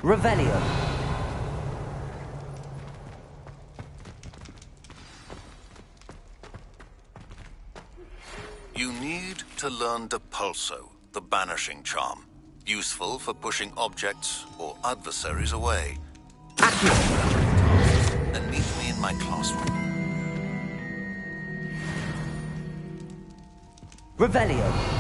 Revelio. You need to learn Depulso, the banishing charm. Useful for pushing objects or adversaries away. Accio. And meet me in my classroom. Revelio.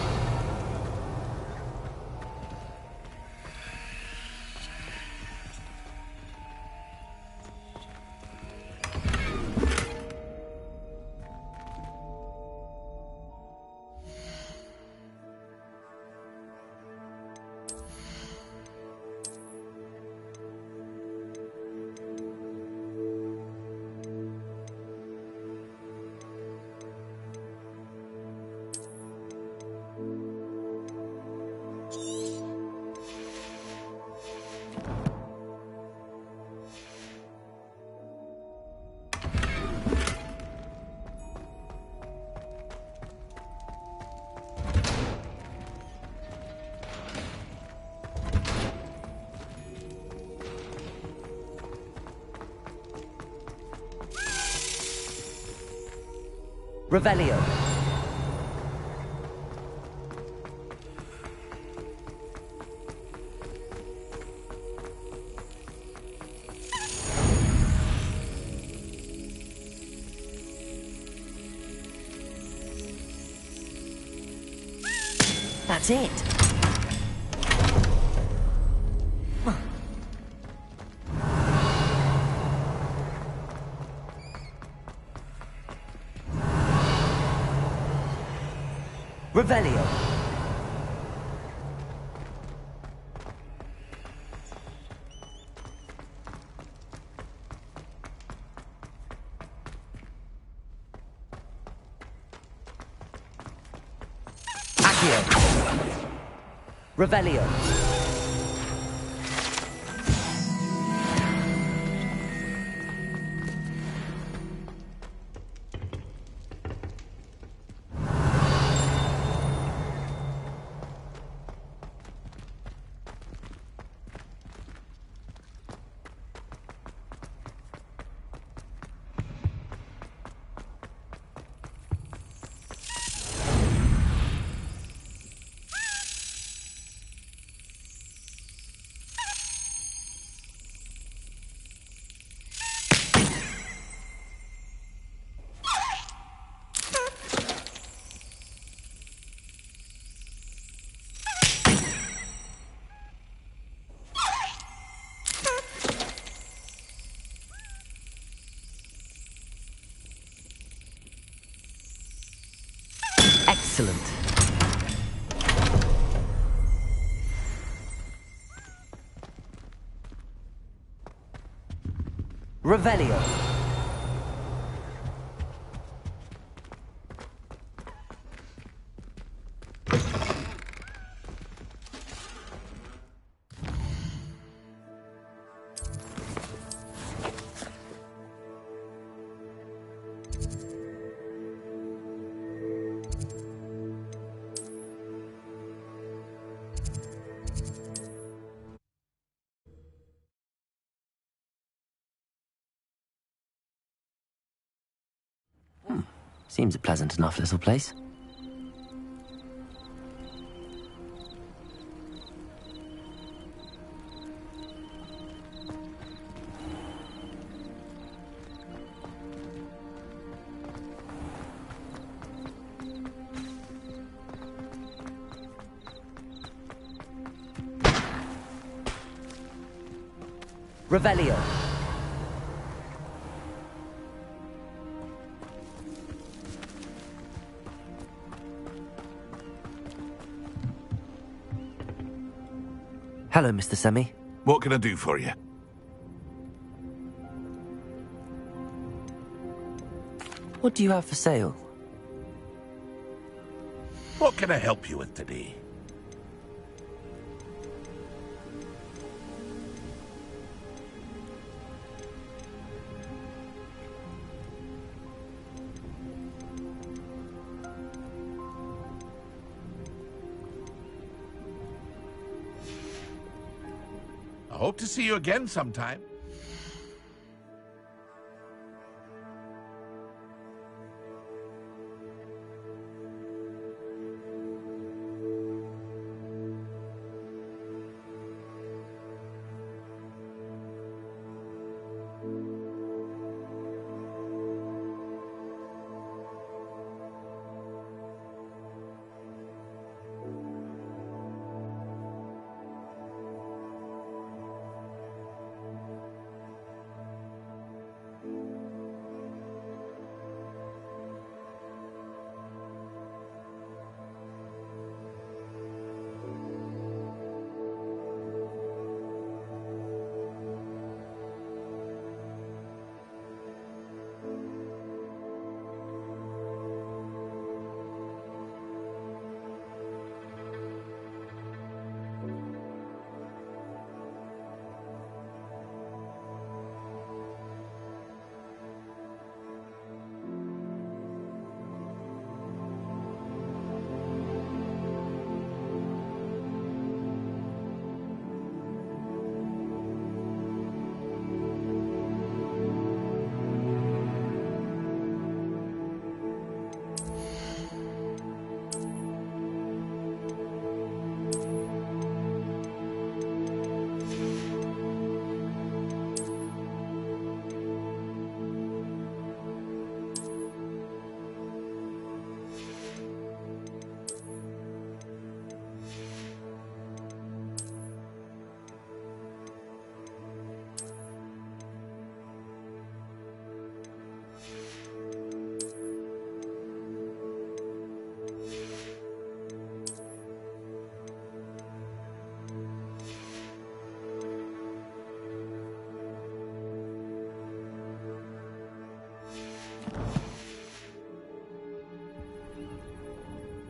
Revelio. That's it. Revelio. Accio. Revelio. Excellent. Revelio. Seems a pleasant enough little place. Revelio. Hello, Mr. Semi. What can I do for you? What do you have for sale? What can I help you with today? I hope to see you again sometime.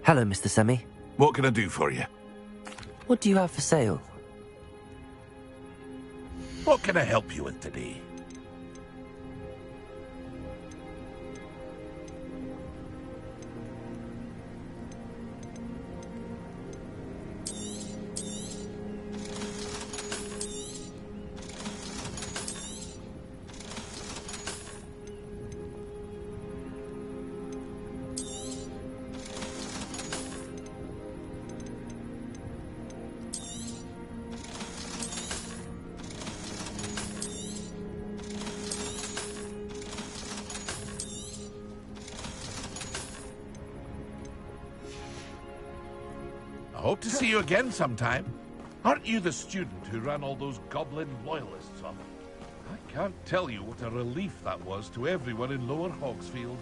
Hello, Mr. Semi. What can I do for you? What do you have for sale? What can I help you with today? I hope to see you again sometime. Aren't you the student who ran all those goblin loyalists off? I can't tell you what a relief that was to everyone in Lower Hogsfield.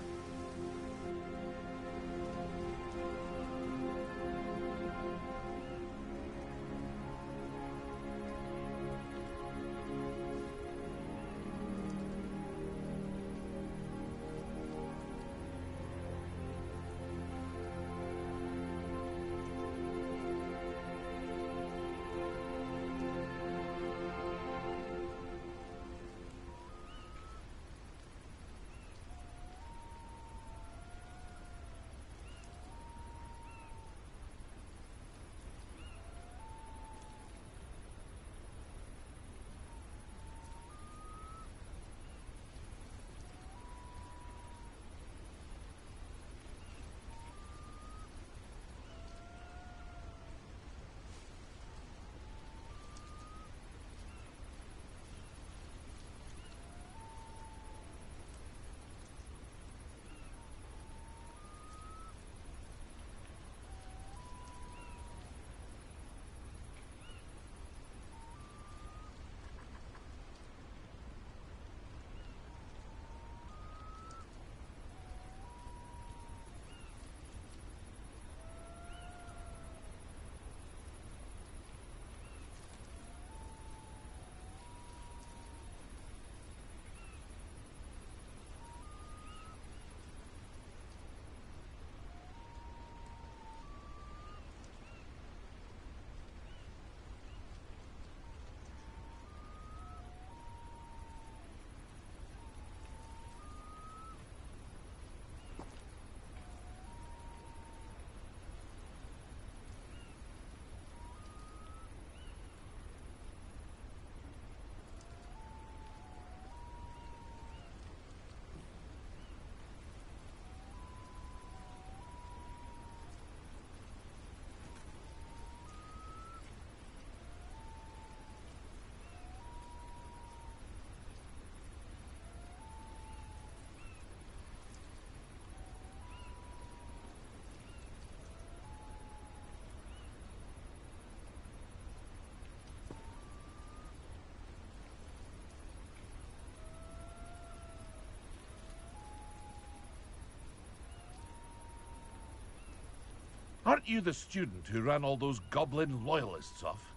Aren't you the student who ran all those goblin loyalists off?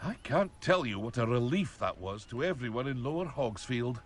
I can't tell you what a relief that was to everyone in Lower Hogsfield.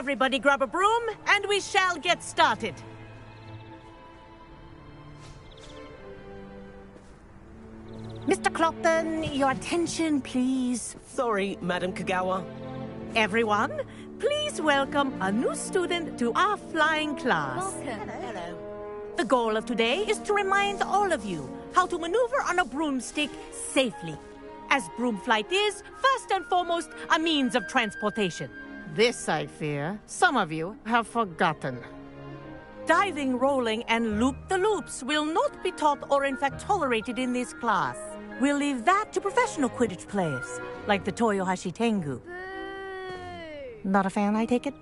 Everybody grab a broom, and we shall get started. Mr. Clopton, your attention, please. Sorry, Madam Kagawa. Everyone, please welcome a new student to our flying class. Welcome. Hello. The goal of today is to remind all of you how to maneuver on a broomstick safely, as broom flight is, first and foremost, a means of transportation. This, I fear, some of you have forgotten. Diving, rolling, and loop-the-loops will not be taught or in fact tolerated in this class. We'll leave that to professional Quidditch players, like the Toyohashi Tengu. Not a fan, I take it?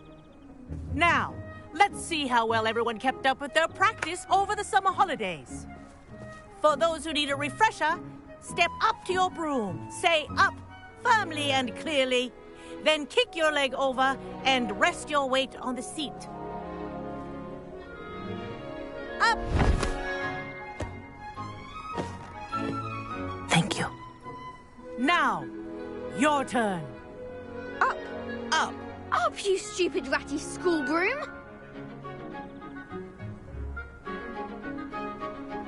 Now, let's see how well everyone kept up with their practice over the summer holidays. For those who need a refresher, step up to your broom, say up firmly and clearly, then kick your leg over and rest your weight on the seat. Up! Thank you. Now, your turn. Up. Up. Up, you stupid ratty school broom.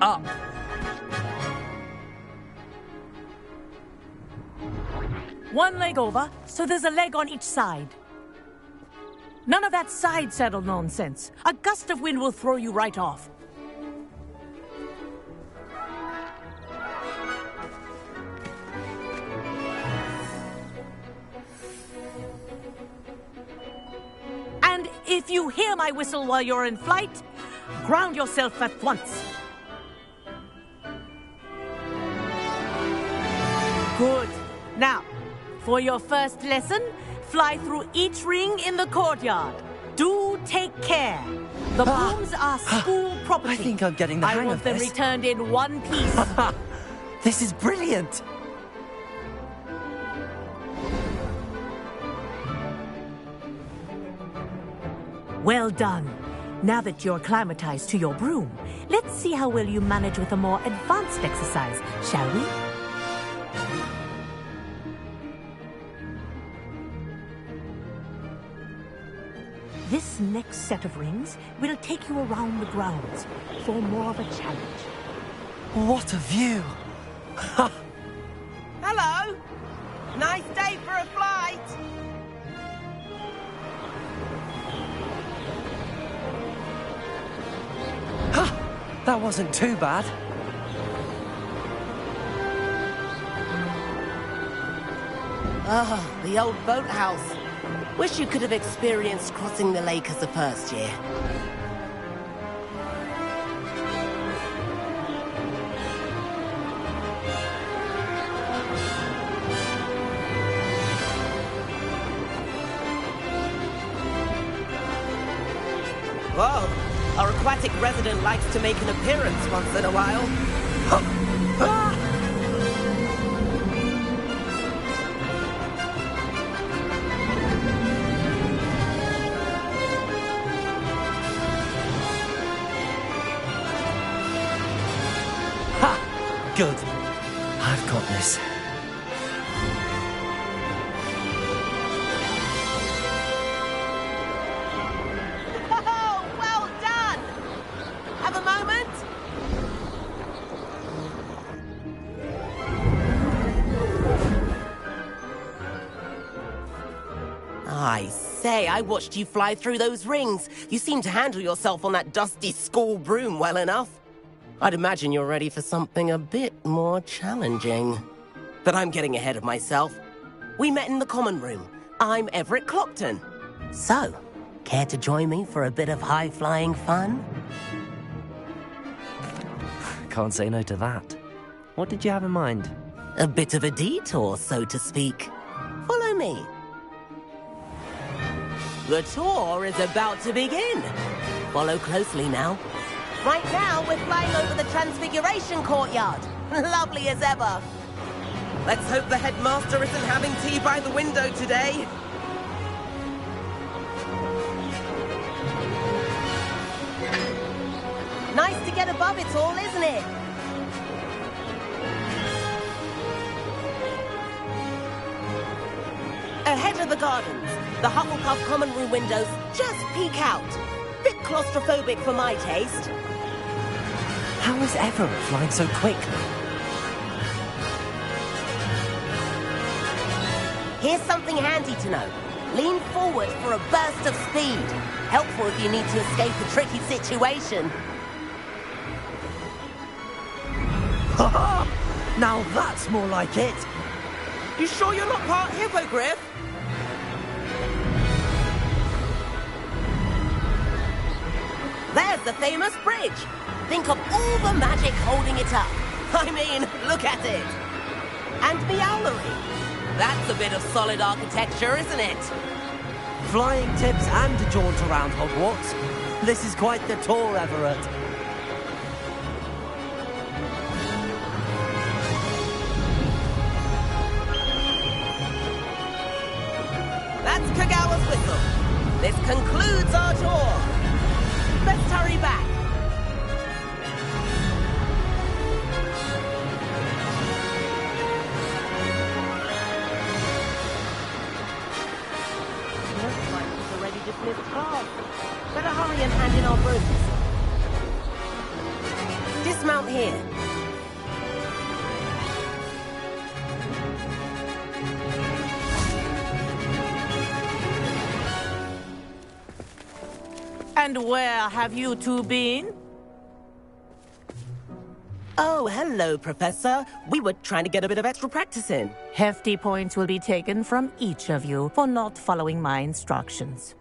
Up. One leg over, so there's a leg on each side. None of that side saddle nonsense. A gust of wind will throw you right off. And if you hear my whistle while you're in flight, ground yourself at once. Good. Now, for your first lesson, fly through each ring in the courtyard. Do take care. The brooms are school property. I think I'm getting the hang I want of them this. returned in one piece. This is brilliant! Well done. Now that you're acclimatized to your broom, let's see how well you manage with a more advanced exercise, shall we? This next set of rings will take you around the grounds for more of a challenge. What a view! Hello! Nice day for a flight! That wasn't too bad. Ah, the old boathouse. Wish you could have experienced crossing the lake as a first year. Whoa, our aquatic resident likes to make an appearance once in a while. Good. I've got this. Oh, well done! Have a moment? I say, I watched you fly through those rings. You seem to handle yourself on that dusty school broom well enough. I'd imagine you're ready for something a bit more challenging. But I'm getting ahead of myself. We met in the common room. I'm Everett Clopton. So, care to join me for a bit of high-flying fun? Can't say no to that. What did you have in mind? A bit of a detour, so to speak. Follow me. The tour is about to begin. Follow closely now. Right now, we're flying over the Transfiguration Courtyard. Lovely as ever. Let's hope the headmaster isn't having tea by the window today. Nice to get above it all, isn't it? Ahead of the gardens, The Hufflepuff common room windows just peek out. Bit claustrophobic for my taste. How is Everett flying so quickly? Here's something handy to know. Lean forward for a burst of speed. Helpful if you need to escape a tricky situation. Ha! Now that's more like it. You sure you're not part hippogriff? There's the famous bridge. Think of all the magic holding it up. I mean, look at it. And Meowlery. That's a bit of solid architecture, isn't it? Flying tips and a jaunt around Hogwarts. This is quite the tour, Everett. That's Kagawa's whistle. This concludes our tour. Let's hurry back. Looks like it's already dismissed class. Better hurry and hand in our brooms. Dismount here. And where have you two been? Oh, hello, Professor. We were trying to get a bit of extra practice in. Hefty points will be taken from each of you for not following my instructions.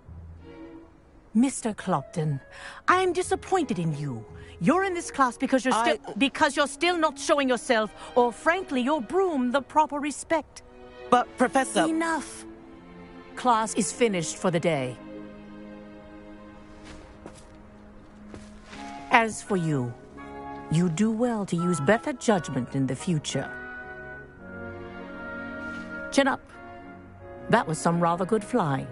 Mr. Clopton, I'm disappointed in you. You're in this class because you're still not showing yourself, or frankly, your broom the proper respect. But, Professor... Enough. Class is finished for the day. As for you, you do well to use better judgment in the future. Chin up. That was some rather good flying.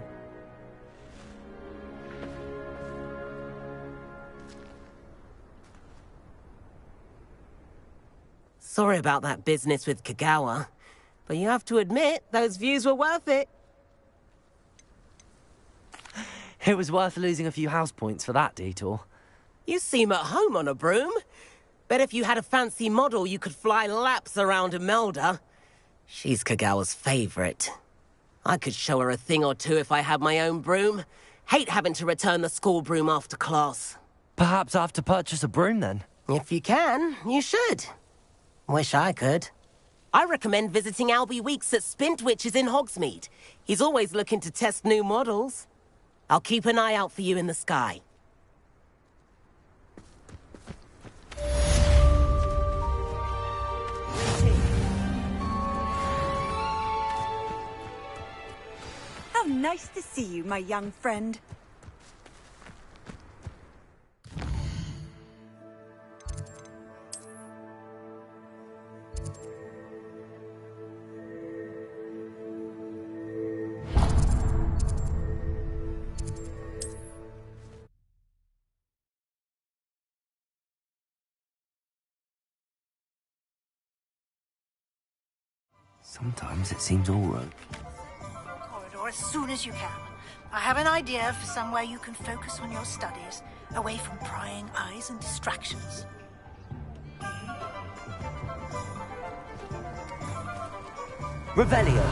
Sorry about that business with Kagawa, but you have to admit, those views were worth it. It was worth losing a few house points for that detour. You seem at home on a broom. Bet if you had a fancy model, you could fly laps around Imelda. She's Kagawa's favorite. I could show her a thing or two if I had my own broom. Hate having to return the school broom after class. Perhaps I have to purchase a broom then. If you can, you should. Wish I could. I recommend visiting Albie Weeks at Spintwitches in Hogsmeade. He's always looking to test new models. I'll keep an eye out for you in the sky. How nice to see you, my young friend. Sometimes it seems all right. Corridor as soon as you can. I have an idea for somewhere you can focus on your studies, away from prying eyes and distractions. Revelio.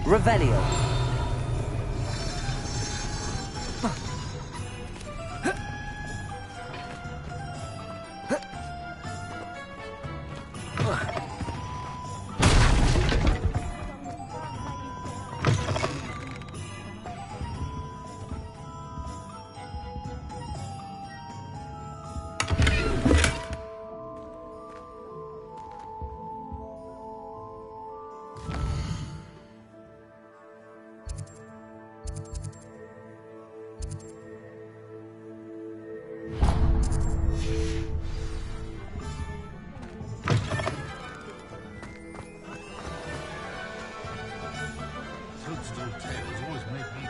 Revelio. tales always make me...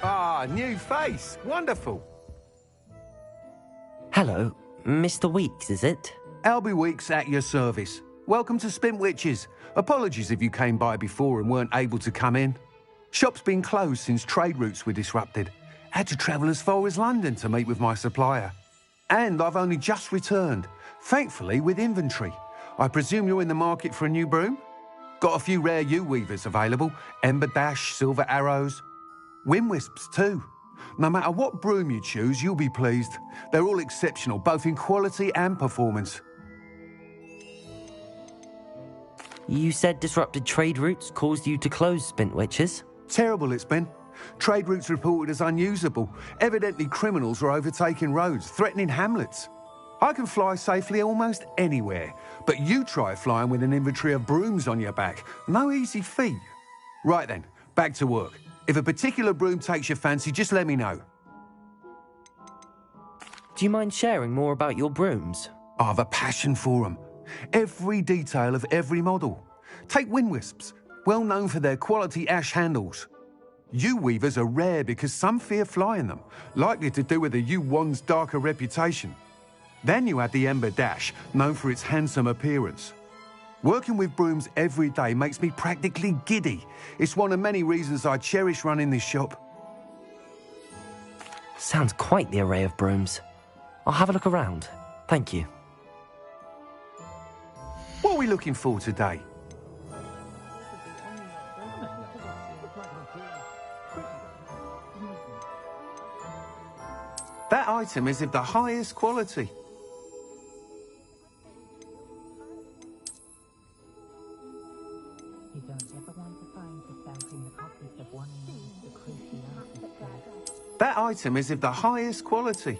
Ah, new face. Wonderful. Hello, Mr. Weeks, is it? Albie Weeks at your service. Welcome to Spintwitches. Apologies if you came by before and weren't able to come in. Shop's been closed since trade routes were disrupted. Had to travel as far as London to meet with my supplier. And I've only just returned, thankfully with inventory. I presume you're in the market for a new broom? Got a few rare U-weavers available. Ember Dash, Silver Arrows. Wind Wisps too. No matter what broom you choose, you'll be pleased. They're all exceptional, both in quality and performance. You said disrupted trade routes caused you to close Spintwitches? Terrible it's been. Trade routes reported as unusable. Evidently criminals were overtaking roads, threatening hamlets. I can fly safely almost anywhere, but you try flying with an inventory of brooms on your back. No easy feat. Right then, back to work. If a particular broom takes your fancy, just let me know. Do you mind sharing more about your brooms? I have a passion for them. Every detail of every model. Take Wind Wisps, well known for their quality ash handles. U-weavers are rare because some fear flying them, likely to do with the U-1's darker reputation. Then you have the Ember Dash, known for its handsome appearance. Working with brooms every day makes me practically giddy. It's one of many reasons I cherish running this shop. Sounds quite the array of brooms. I'll have a look around. Thank you. What are we looking for today? That item is of the highest quality. That item is of the highest quality.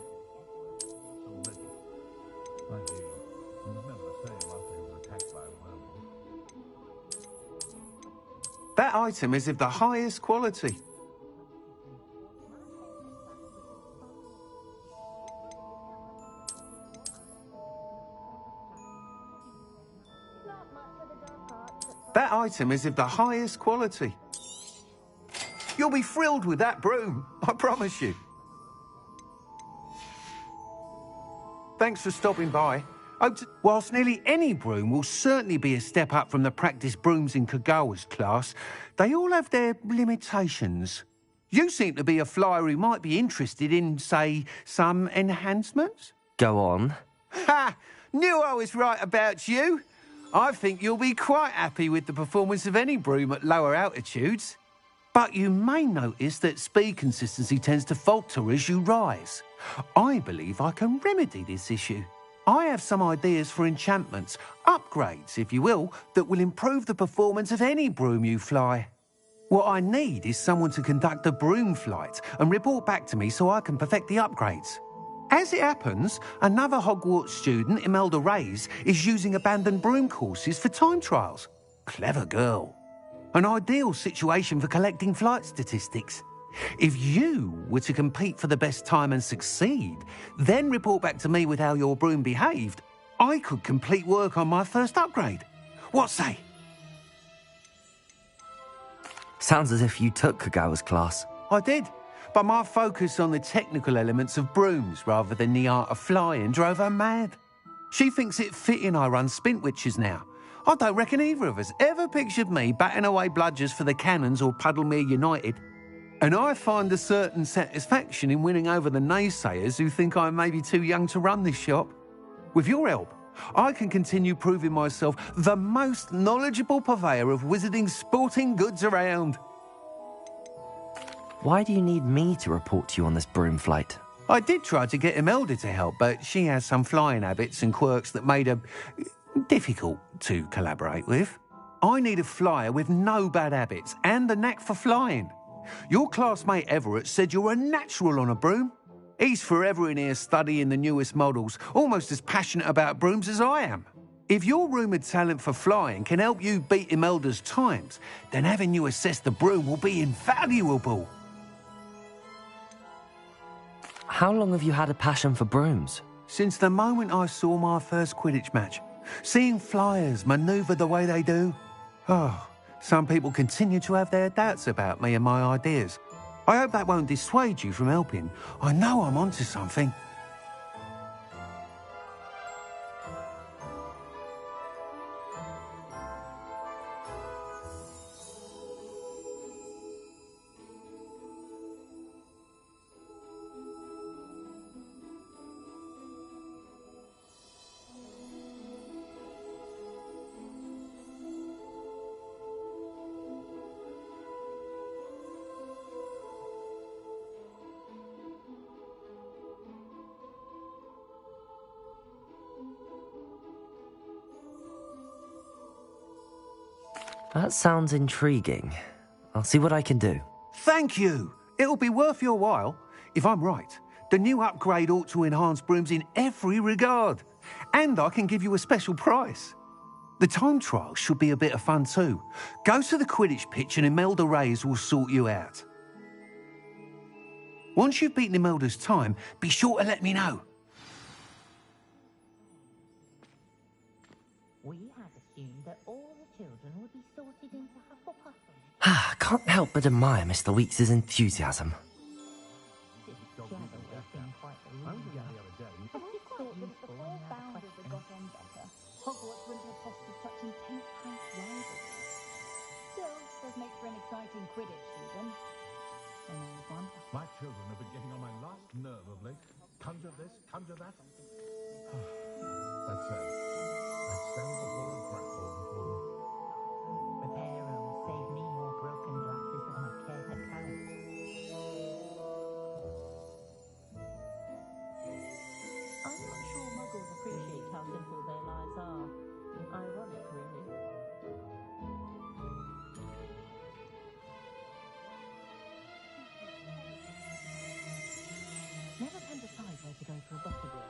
That item is of the highest quality. That item is of the highest quality. You'll be thrilled with that broom, I promise you. Thanks for stopping by. Whilst nearly any broom will certainly be a step up from the practice brooms in Kagawa's class, they all have their limitations. You seem to be a flyer who might be interested in, say, some enhancements? Go on. Ha! Knew I was right about you. I think you'll be quite happy with the performance of any broom at lower altitudes. But you may notice that speed consistency tends to falter as you rise. I believe I can remedy this issue. I have some ideas for enchantments, upgrades, if you will, that will improve the performance of any broom you fly. What I need is someone to conduct a broom flight and report back to me so I can perfect the upgrades. As it happens, another Hogwarts student, Imelda Reyes, is using abandoned broom courses for time trials. Clever girl. An ideal situation for collecting flight statistics. If you were to compete for the best time and succeed, then report back to me with how your broom behaved, I could complete work on my first upgrade. What say? Sounds as if you took Kagawa's class. I did, but my focus on the technical elements of brooms rather than the art of flying drove her mad. She thinks it fitting I run Spintwitches now. I don't reckon either of us ever pictured me batting away bludgers for the Cannons or Puddlemere United. And I find a certain satisfaction in winning over the naysayers who think I may be too young to run this shop. With your help, I can continue proving myself the most knowledgeable purveyor of wizarding sporting goods around. Why do you need me to report to you on this broom flight? I did try to get Imelda to help, but she has some flying habits and quirks that made her difficult to collaborate with. I need a flyer with no bad habits and a knack for flying. Your classmate Everett said you're a natural on a broom. He's forever in here studying the newest models, almost as passionate about brooms as I am. If your rumoured talent for flying can help you beat Imelda's times, then having you assess the broom will be invaluable. How long have you had a passion for brooms? Since the moment I saw my first Quidditch match. Seeing flyers manoeuvre the way they do. Oh, Some people continue to have their doubts about me and my ideas. I hope that won't dissuade you from helping. I know I'm onto something. That sounds intriguing. I'll see what I can do. Thank you. It'll be worth your while. If I'm right, the new upgrade ought to enhance brooms in every regard. And I can give you a special price. The time trial should be a bit of fun too. Go to the Quidditch pitch and Imelda Reyes will sort you out. Once you've beaten Imelda's time, be sure to let me know. We had assumed that all the children would be sorted into Hufflepuff. Can't help but admire Mr. Weeks' enthusiasm. Hogwarts wouldn't have fostered such intense house rivals. Still, does make for an exciting Quidditch season. And there's one. My children have been getting on my last nerve of late. Conjure this, conjure that. That's it. I stand before a grapple before them. Repair room save me more broken glasses than I care to count. I'm not sure muggles appreciate how simple their lives are. Ironic, really. Never can decide where to go for a butterbeer.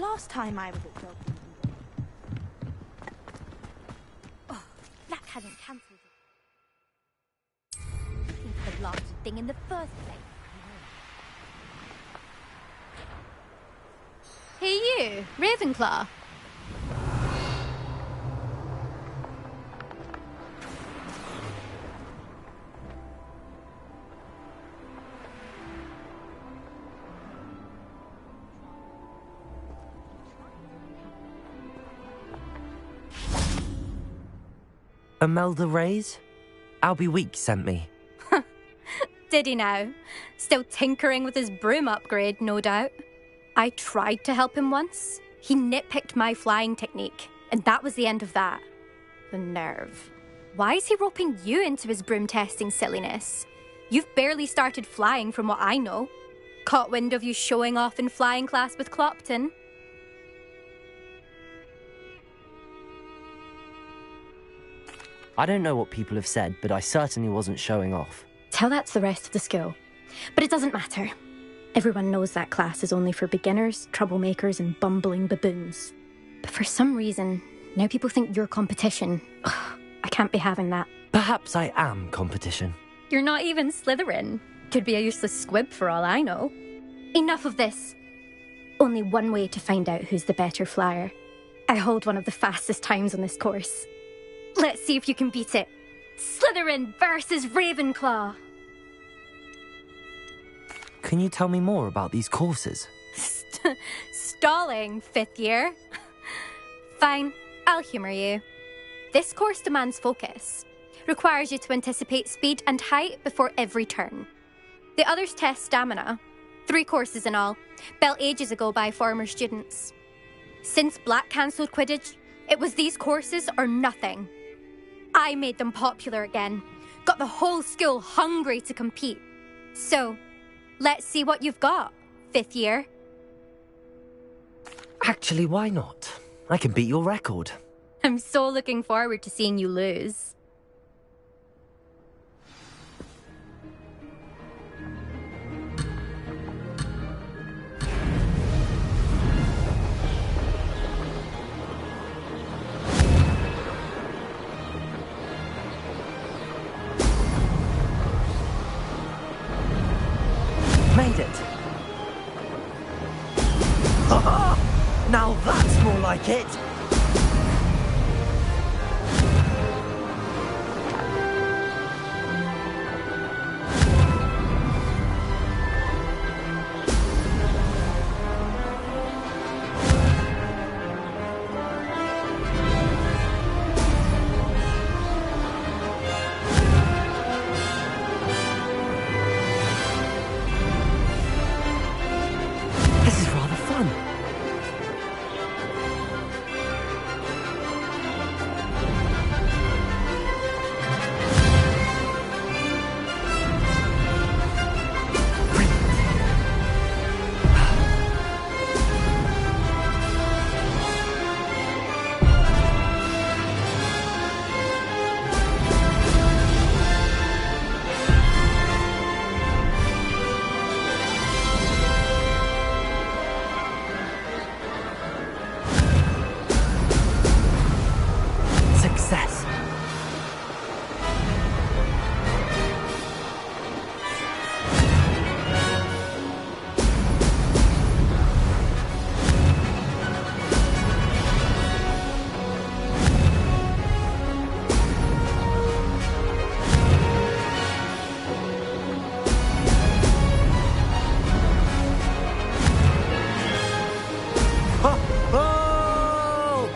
last time I was at Dog. Oh, that hasn't cancelled it. Think of the blasted thing in the first place. Hey you, Ravenclaw. Imelda Reyes? Albie Weeks sent me. Did he now? Still tinkering with his broom upgrade, no doubt. I tried to help him once. He nitpicked my flying technique, and that was the end of that. The nerve. Why is he roping you into his broom testing silliness? You've barely started flying from what I know. Caught wind of you showing off in flying class with Clopton. I don't know what people have said, but I certainly wasn't showing off. Tell that to the rest of the school. But it doesn't matter. Everyone knows that class is only for beginners, troublemakers, and bumbling baboons. But for some reason, now people think you're competition. Ugh, I can't be having that. Perhaps I am competition. You're not even Slytherin. Could be a useless squib for all I know. Enough of this. Only one way to find out who's the better flyer. I hold one of the fastest times on this course. Let's see if you can beat it. Slytherin versus Ravenclaw. Can you tell me more about these courses? Stalling, 5th year. Fine, I'll humour you. This course demands focus. Requires you to anticipate speed and height before every turn. The others test stamina. 3 courses in all, built ages ago by former students. Since Black cancelled Quidditch, it was these courses or nothing. I made them popular again. Got the whole school hungry to compete. So, let's see what you've got, 5th year. Actually, why not? I can beat your record. I'm so looking forward to seeing you lose. Made it! Haha! Now that's more like it! This is rather fun. Success. Oh!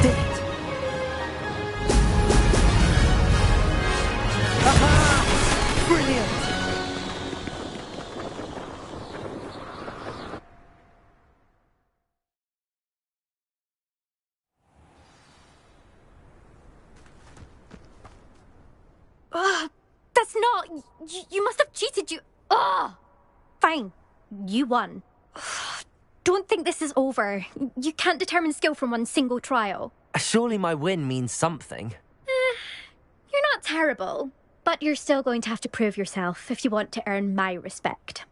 Did it! Aha! Brilliant! Ugh, that's not... You must have cheated, you... Ugh! Fine, you won. Don't think this is over. You can't determine skill from one single trial. Surely my win means something. You're not terrible. But you're still going to have to prove yourself if you want to earn my respect.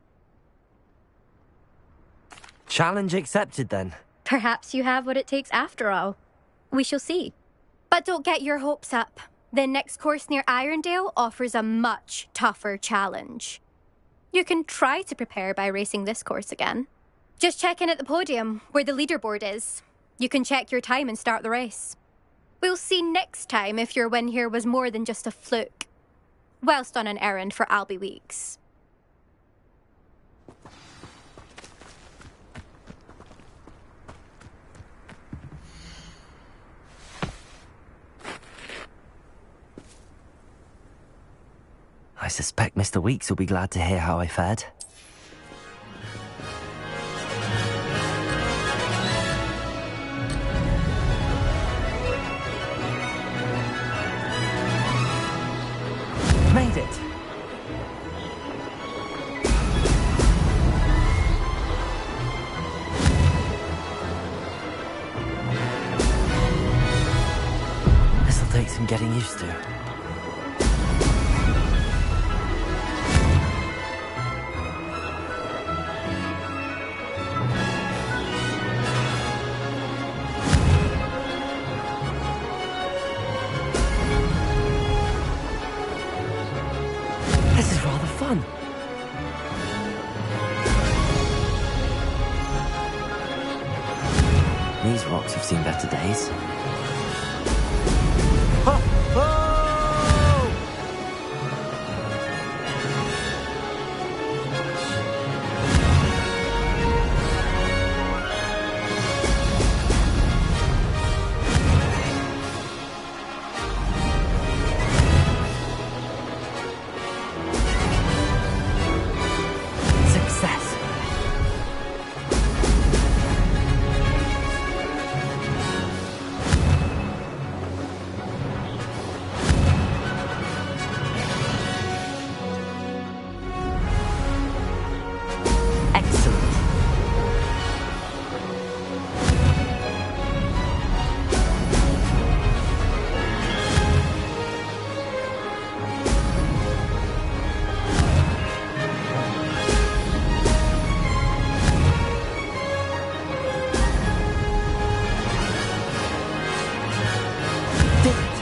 Challenge accepted, then. Perhaps you have what it takes after all. We shall see. But don't get your hopes up. The next course near Irondale offers a much tougher challenge. You can try to prepare by racing this course again. Just check in at the podium, where the leaderboard is. You can check your time and start the race. We'll see next time if your win here was more than just a fluke. Whilst on an errand for Albie Weeks. I suspect Mr. Weeks will be glad to hear how I fared. Made it! This'll take some getting used to. This is rather fun. These rocks have seen better days. Ho! Ho! Success. Excellent. Did it.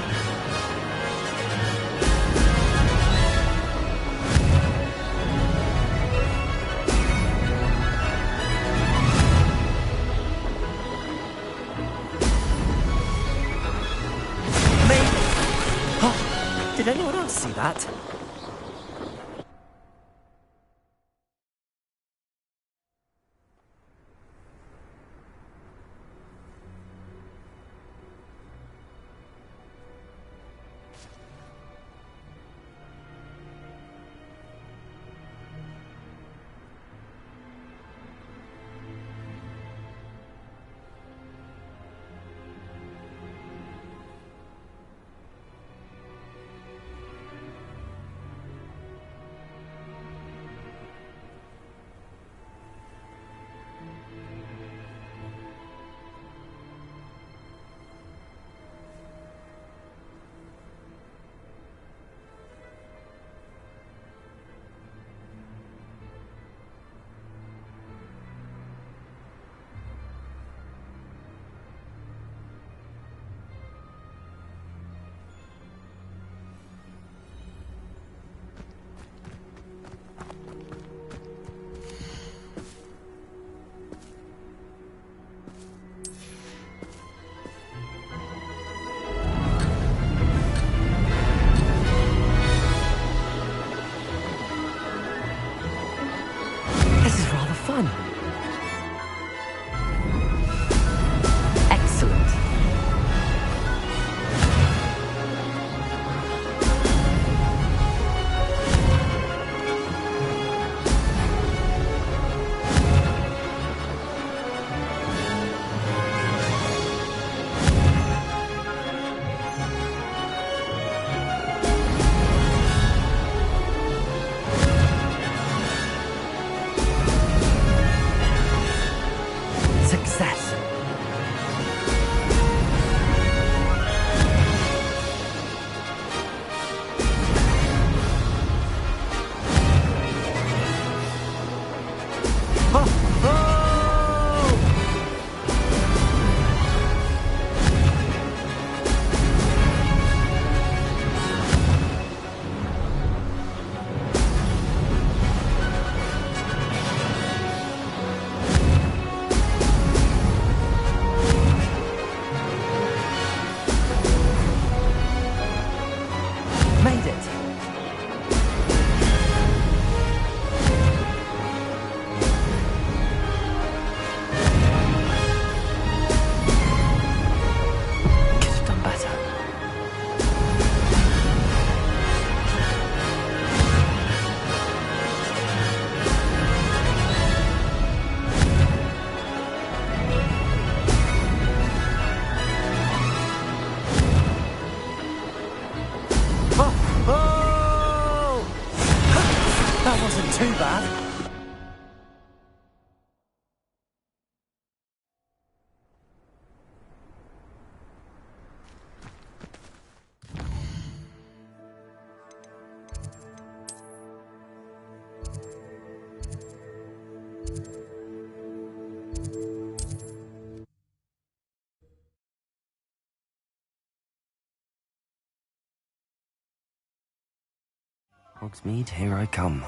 Made it. Oh, did anyone else see that? This is rather fun. Excellent. Hogsmeade, here I come.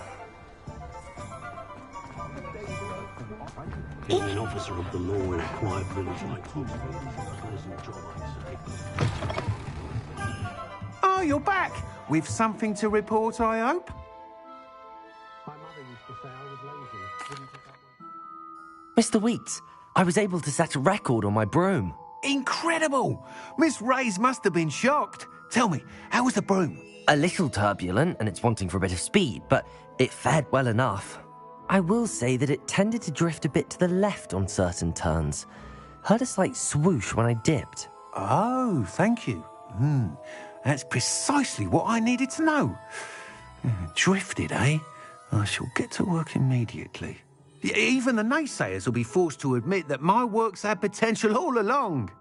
Being an officer of the law in a quiet village like Hogsmeade is a pleasant job, I'd say. Oh, you're back! With something to report, I hope? My mother used to say I was lazy. Didn't pick up on... Mr. Weeks, I was able to set a record on my broom. Incredible! Miss Reyes must have been shocked. Tell me, how was the broom? A little turbulent, and it's wanting for a bit of speed, but it fared well enough. I will say that it tended to drift a bit to the left on certain turns. Heard a slight swoosh when I dipped. Oh, thank you. That's precisely what I needed to know. Drifted, eh? I shall get to work immediately. Even the naysayers will be forced to admit that my work's had potential all along.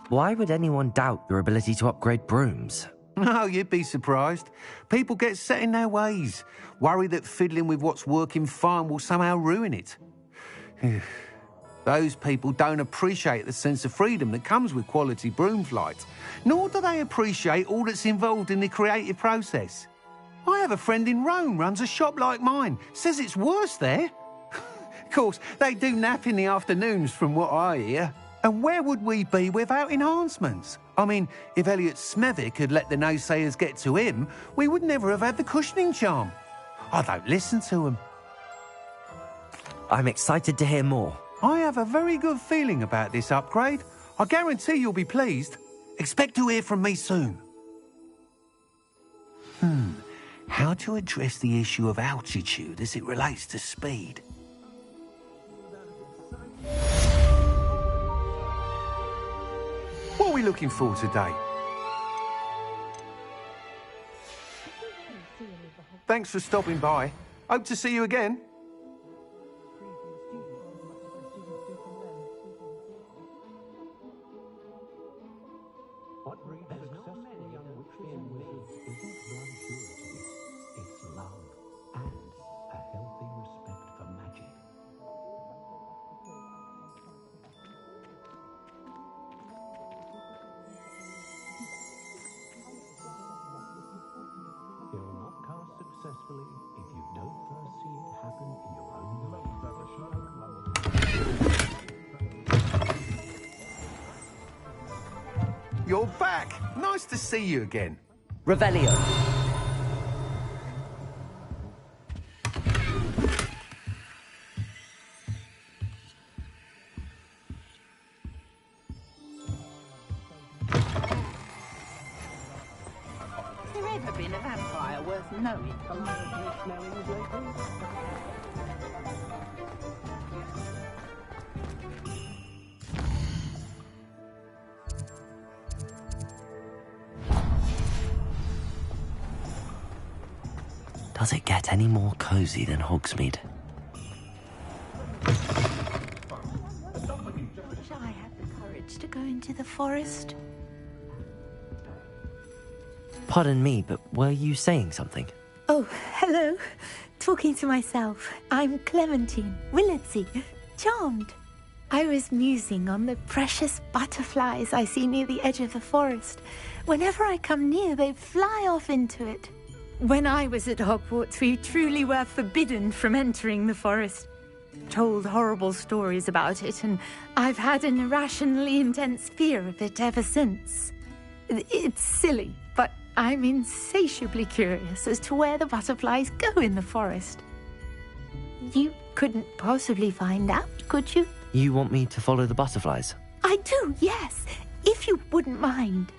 Why would anyone doubt your ability to upgrade brooms? No, you'd be surprised. People get set in their ways, worry that fiddling with what's working fine will somehow ruin it. Those people don't appreciate the sense of freedom that comes with quality broom flight, nor do they appreciate all that's involved in the creative process. I have a friend in Rome runs a shop like mine, says it's worse there. Of course, they do nap in the afternoons from what I hear. And where would we be without enhancements? I mean, if Elliot Smethwick had let the naysayers get to him, we would never have had the cushioning charm. I don't listen to them. I'm excited to hear more. I have a very good feeling about this upgrade. I guarantee you'll be pleased. Expect to hear from me soon. How to address the issue of altitude as it relates to speed? What are we looking for today? Thanks for stopping by. Hope to see you again. What breeds successful young witches and wizards isn't blood purity, it's love and a healthy respect for magic. You'll not cast successfully if you don't first see it happen in your own mind. You're back. Nice to see you again. Revelio. Has there ever been a vampire worth knowing? Does it get any more cozy than Hogsmeade? Wish I had the courage to go into the forest. Pardon me, but were you saying something? Oh, hello. Talking to myself. I'm Clementine Willardsey. Charmed. I was musing on the precious butterflies I see near the edge of the forest. Whenever I come near, they fly off into it. When I was at Hogwarts, we truly were forbidden from entering the forest. Told horrible stories about it, and I've had an irrationally intense fear of it ever since. It's silly, but I'm insatiably curious as to where the butterflies go in the forest. You couldn't possibly find out, could you? You want me to follow the butterflies? I do, yes, if you wouldn't mind.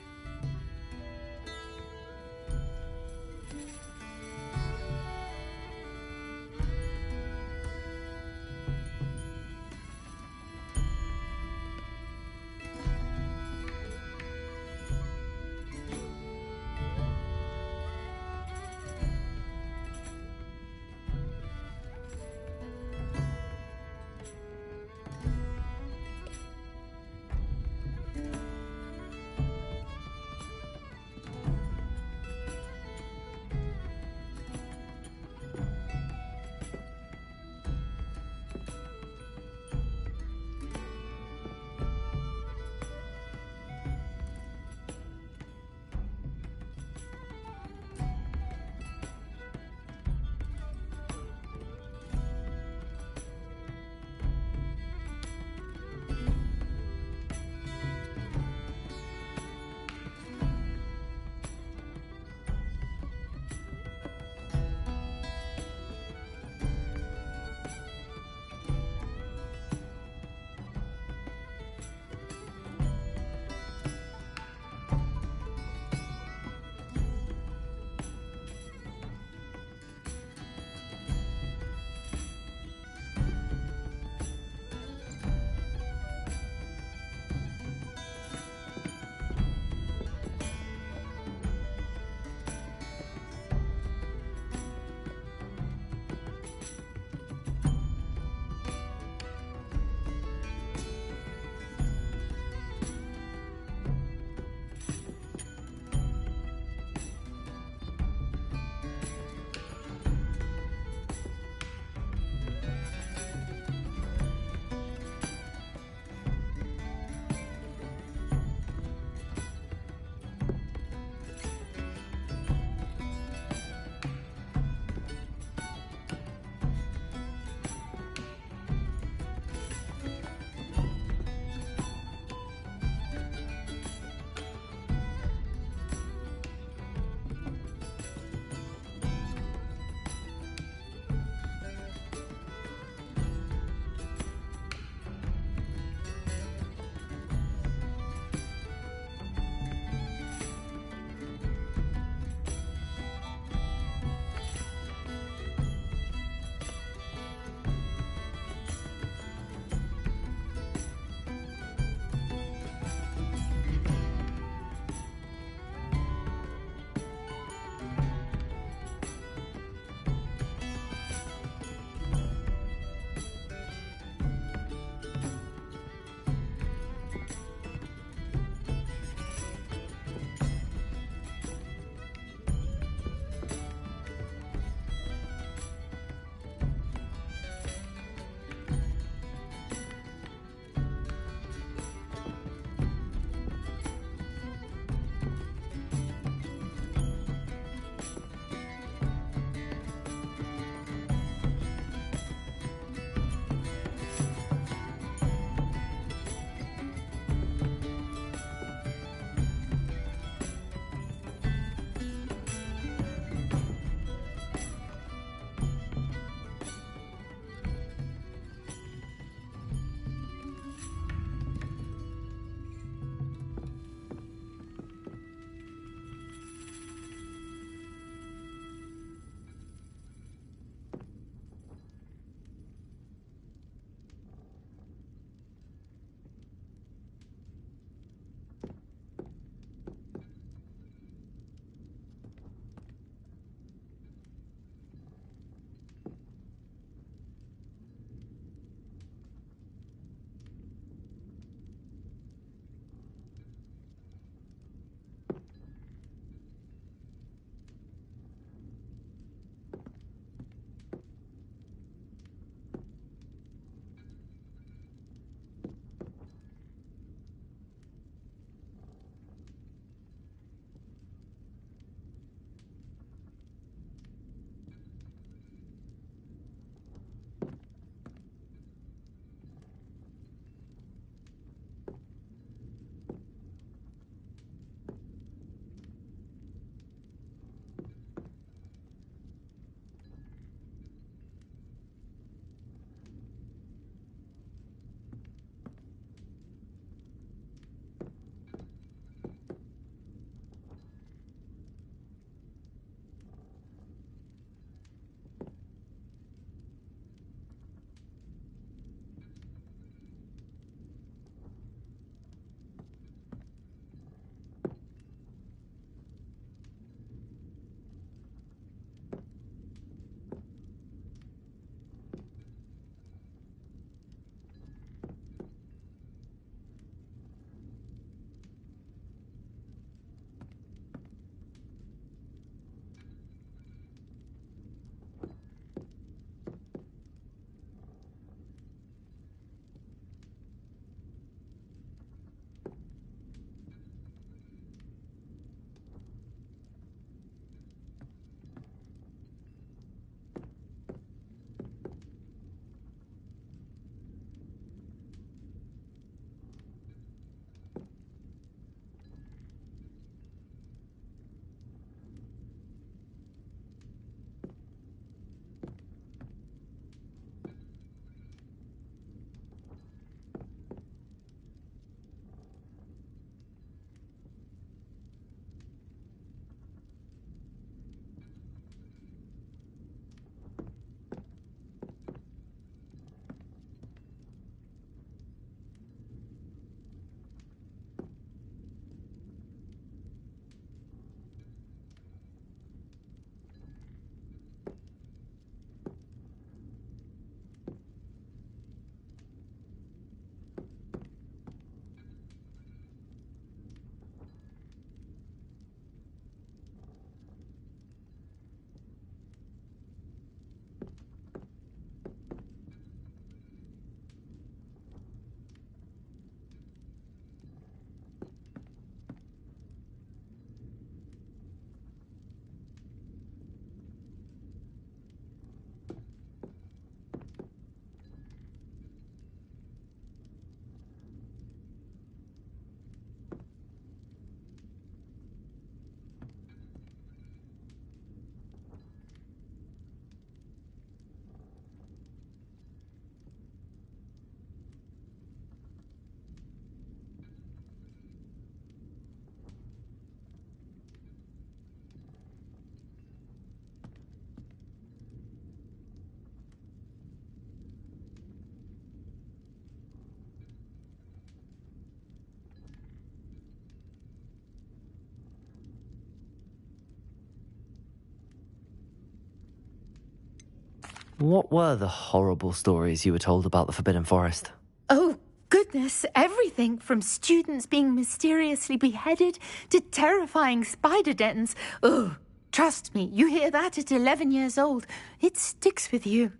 What were the horrible stories you were told about the Forbidden Forest? Oh, goodness, everything from students being mysteriously beheaded to terrifying spider dens. Oh, trust me, you hear that at 11 years old. It sticks with you.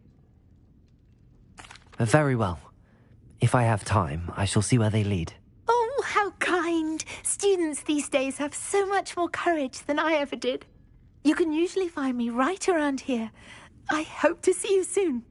Very well. If I have time, I shall see where they lead. Oh, how kind. Students these days have so much more courage than I ever did. You can usually find me right around here. I hope to see you soon.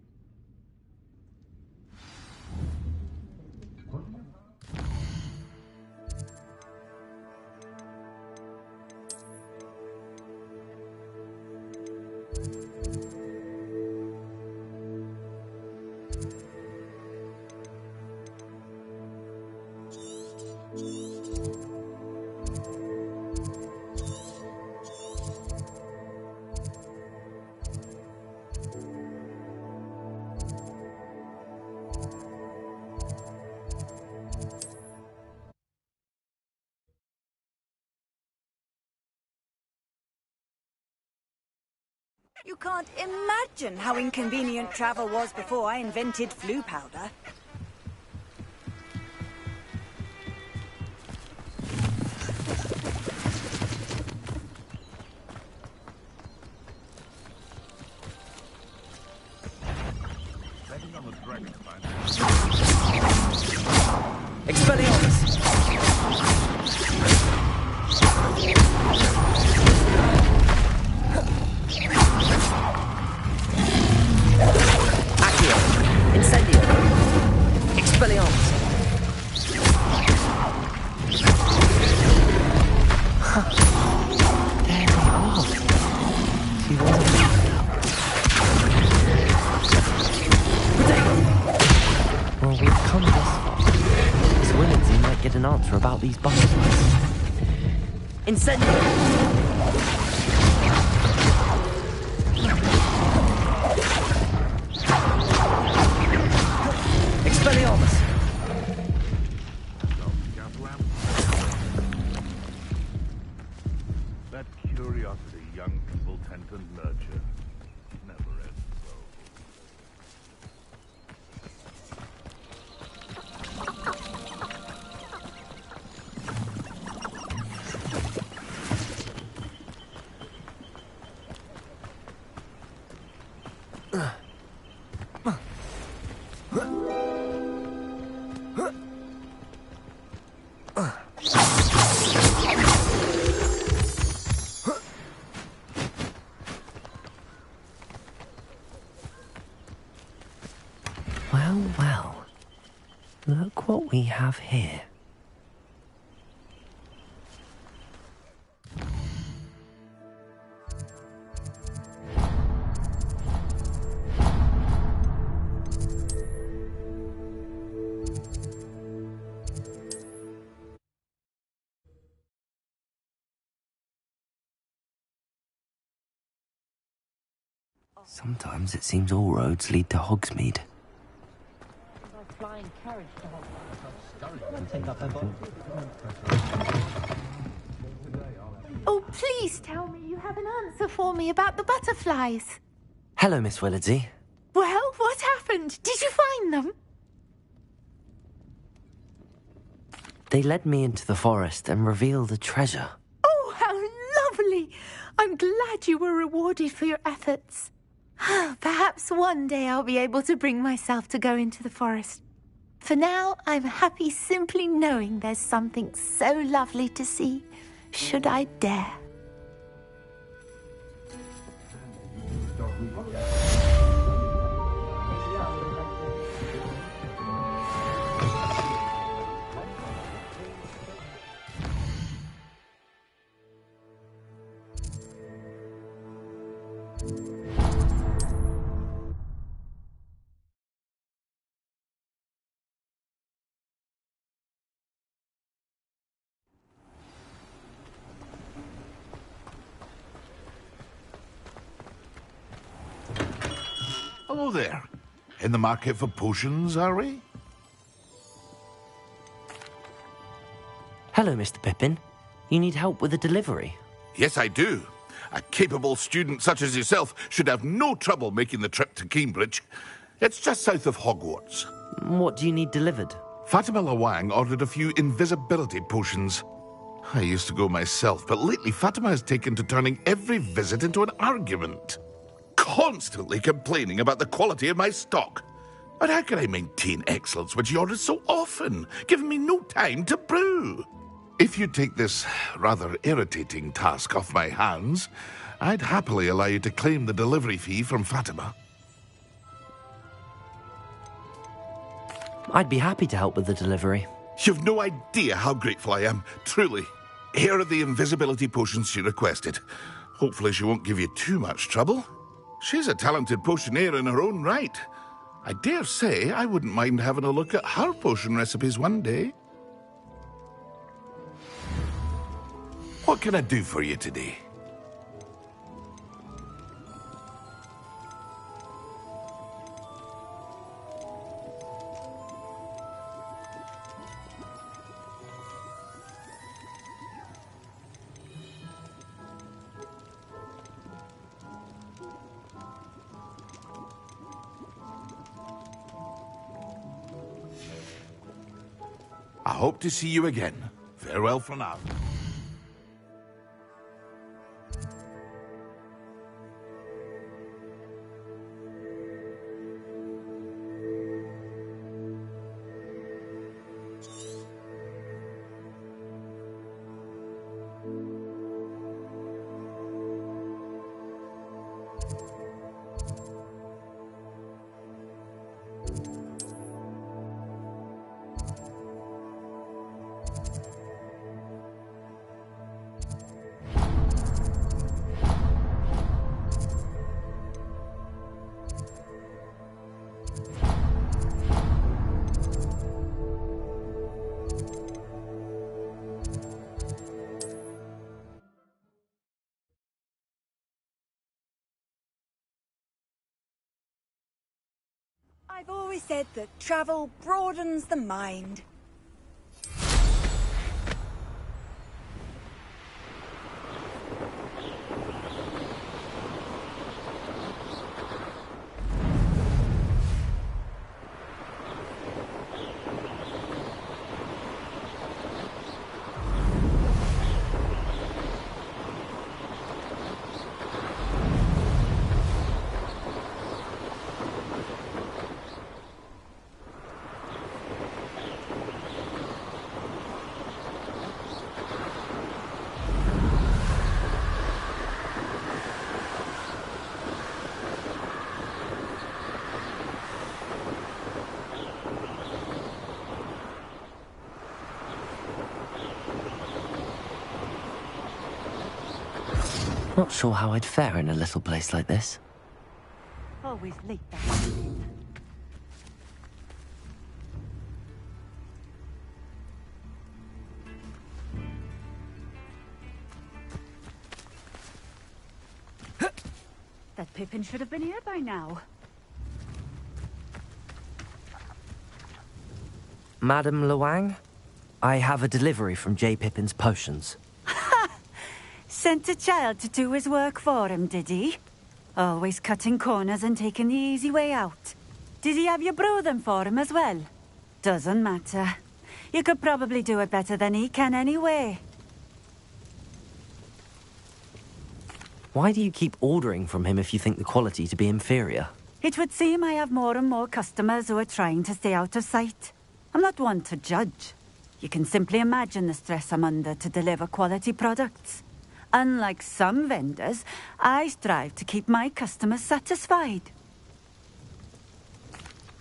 You can't imagine how inconvenient travel was before I invented flu powder. Expelliarmus! Accio! Incendio! Expelliarmus! There they are. She wasn't. Well, we've come this far. Miss Willardsy might get an answer about these butterflies. Incendio! Expelliarmus! That curiosity young people tend to nurture never ends well. Well, well. Look what we have here. Sometimes it seems all roads lead to Hogsmeade. Oh, please tell me you have an answer for me about the butterflies. Hello, Miss Willardsy. Well, what happened? Did you find them? They led me into the forest and revealed a treasure. Oh, how lovely! I'm glad you were rewarded for your efforts. Perhaps one day I'll be able to bring myself to go into the forest. For now, I'm happy simply knowing there's something so lovely to see, should I dare. Hello there. In the market for potions, are we? Hello, Mr. Pippin. You need help with a delivery? Yes, I do. A capable student such as yourself should have no trouble making the trip to Cambridge. It's just south of Hogwarts. What do you need delivered? Fatima Lawang ordered a few invisibility potions. I used to go myself, but lately Fatima has taken to turning every visit into an argument. Constantly complaining about the quality of my stock. But how can I maintain excellence when she orders so often, giving me no time to brew? If you take this rather irritating task off my hands, I'd happily allow you to claim the delivery fee from Fatima. I'd be happy to help with the delivery. You've no idea how grateful I am, truly. Here are the invisibility potions she requested. Hopefully she won't give you too much trouble. She's a talented potioneer in her own right. I dare say I wouldn't mind having a look at her potion recipes one day. What can I do for you today? I hope to see you again. Farewell for now. I've always said that travel broadens the mind. Not sure how I'd fare in a little place like this. Always late that That Pippin should have been here by now. Madam Lawang, I have a delivery from J. Pippin's potions. Sent a child to do his work for him, did he? Always cutting corners and taking the easy way out. Did he have you brew them for him as well? Doesn't matter. You could probably do it better than he can anyway. Why do you keep ordering from him if you think the quality to be inferior? It would seem I have more and more customers who are trying to stay out of sight. I'm not one to judge. You can simply imagine the stress I'm under to deliver quality products. Unlike some vendors, I strive to keep my customers satisfied.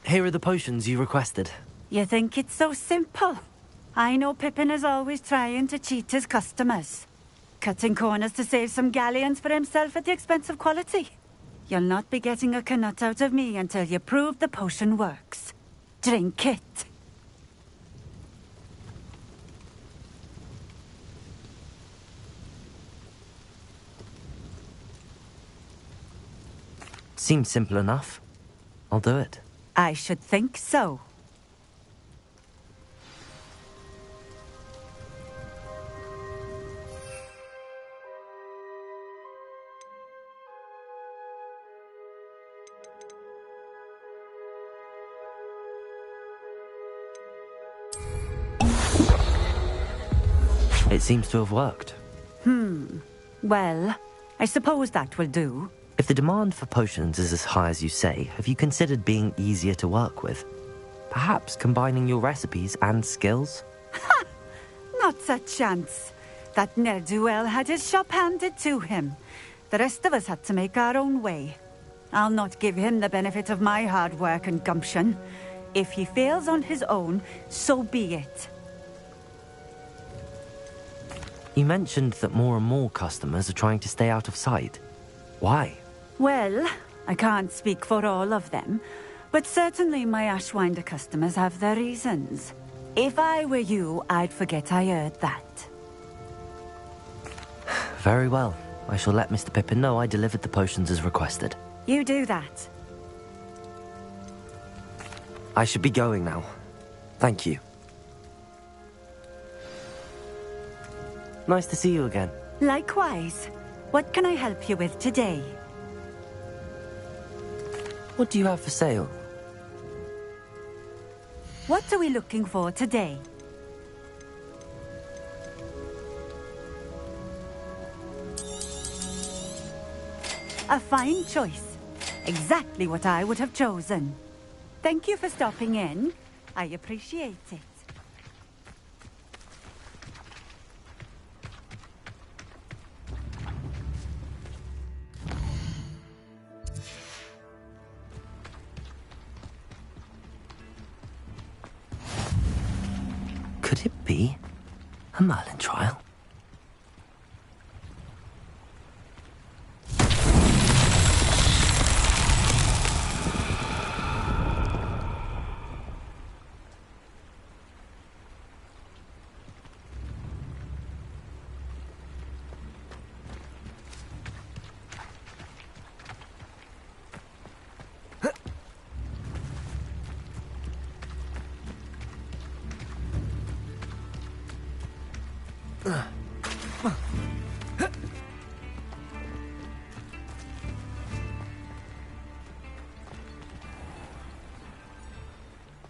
Here are the potions you requested. You think it's so simple? I know Pippin is always trying to cheat his customers. Cutting corners to save some galleons for himself at the expense of quality. You'll not be getting a canut out of me until you prove the potion works. Drink it. Seems simple enough. I'll do it. I should think so. It seems to have worked. Well, I suppose that will do. If the demand for potions is as high as you say, have you considered being easier to work with? Perhaps combining your recipes and skills? Not a chance. That ne'er-do-well had his shop handed to him. The rest of us had to make our own way. I'll not give him the benefit of my hard work and gumption. If he fails on his own, so be it. You mentioned that more and more customers are trying to stay out of sight. Why? Well, I can't speak for all of them, but certainly my Ashwinder customers have their reasons. If I were you, I'd forget I heard that. Very well. I shall let Mr. Pippin know I delivered the potions as requested. You do that. I should be going now. Thank you. Nice to see you again. Likewise. What can I help you with today? What do you have for sale? What are we looking for today? A fine choice. Exactly what I would have chosen. Thank you for stopping in. I appreciate it. Could it be a Merlin trial?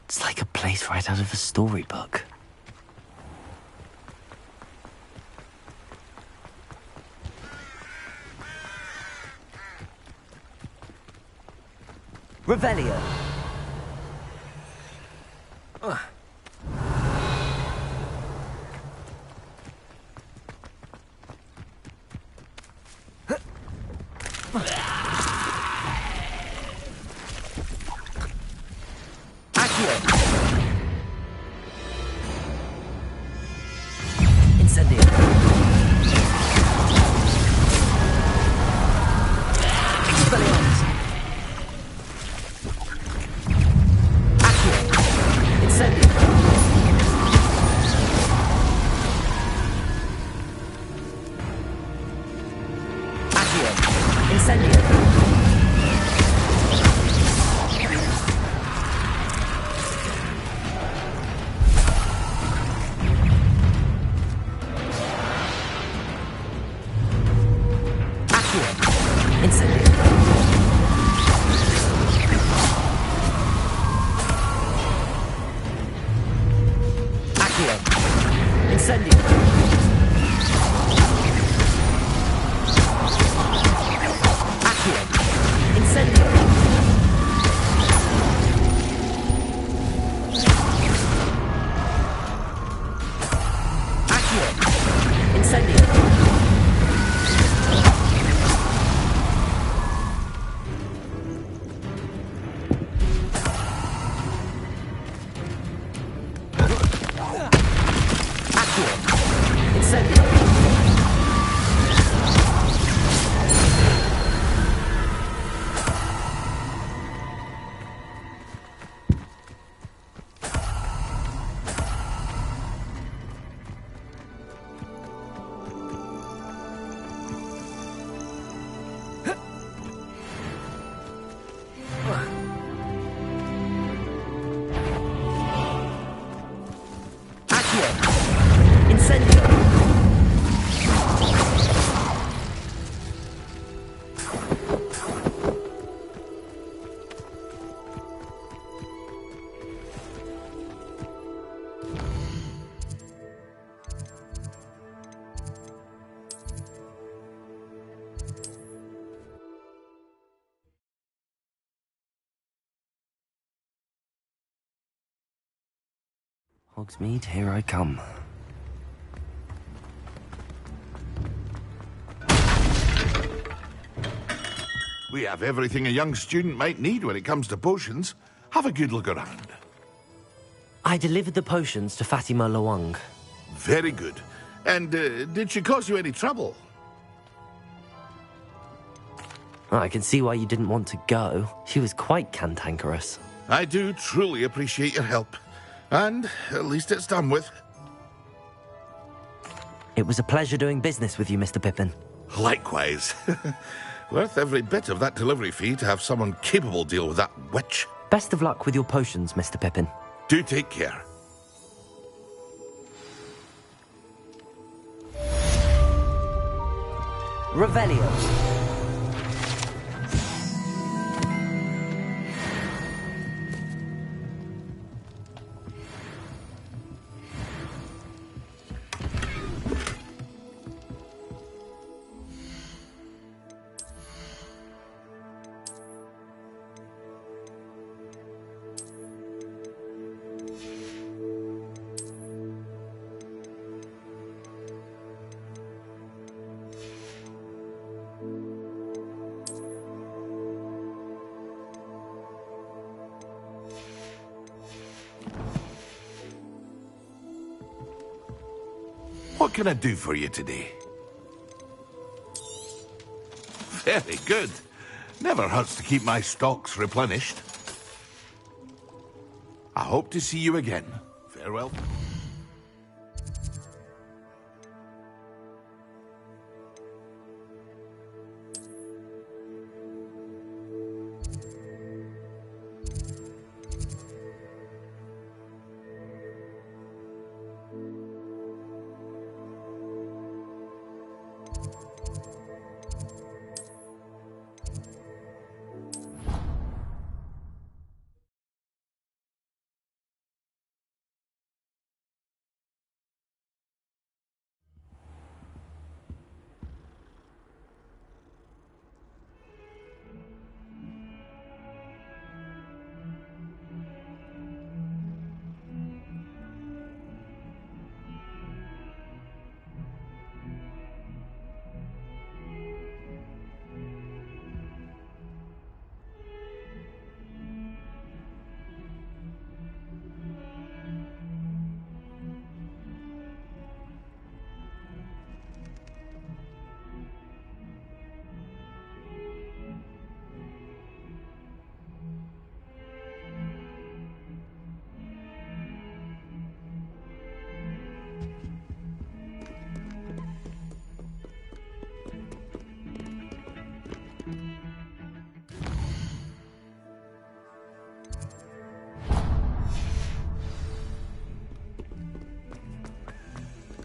It's like a place right out of a storybook. Revelio. Hogsmeade, here I come. We have everything a young student might need when it comes to potions. Have a good look around. I delivered the potions to Fatima Lawang. Very good. And did she cause you any trouble? I can see why you didn't want to go. She was quite cantankerous. I do truly appreciate your help. And at least it's done with. It was a pleasure doing business with you, Mr. Pippin. Likewise. Worth every bit of that delivery fee to have someone capable deal with that witch. Best of luck with your potions, Mr. Pippin. Do take care. Revelio. What can I do for you today? Very good. Never hurts to keep my stocks replenished. I hope to see you again. Farewell.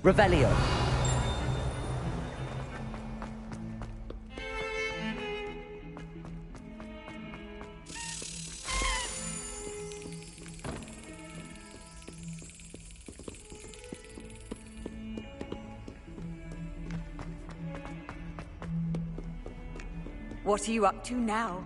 Revelio. What are you up to now?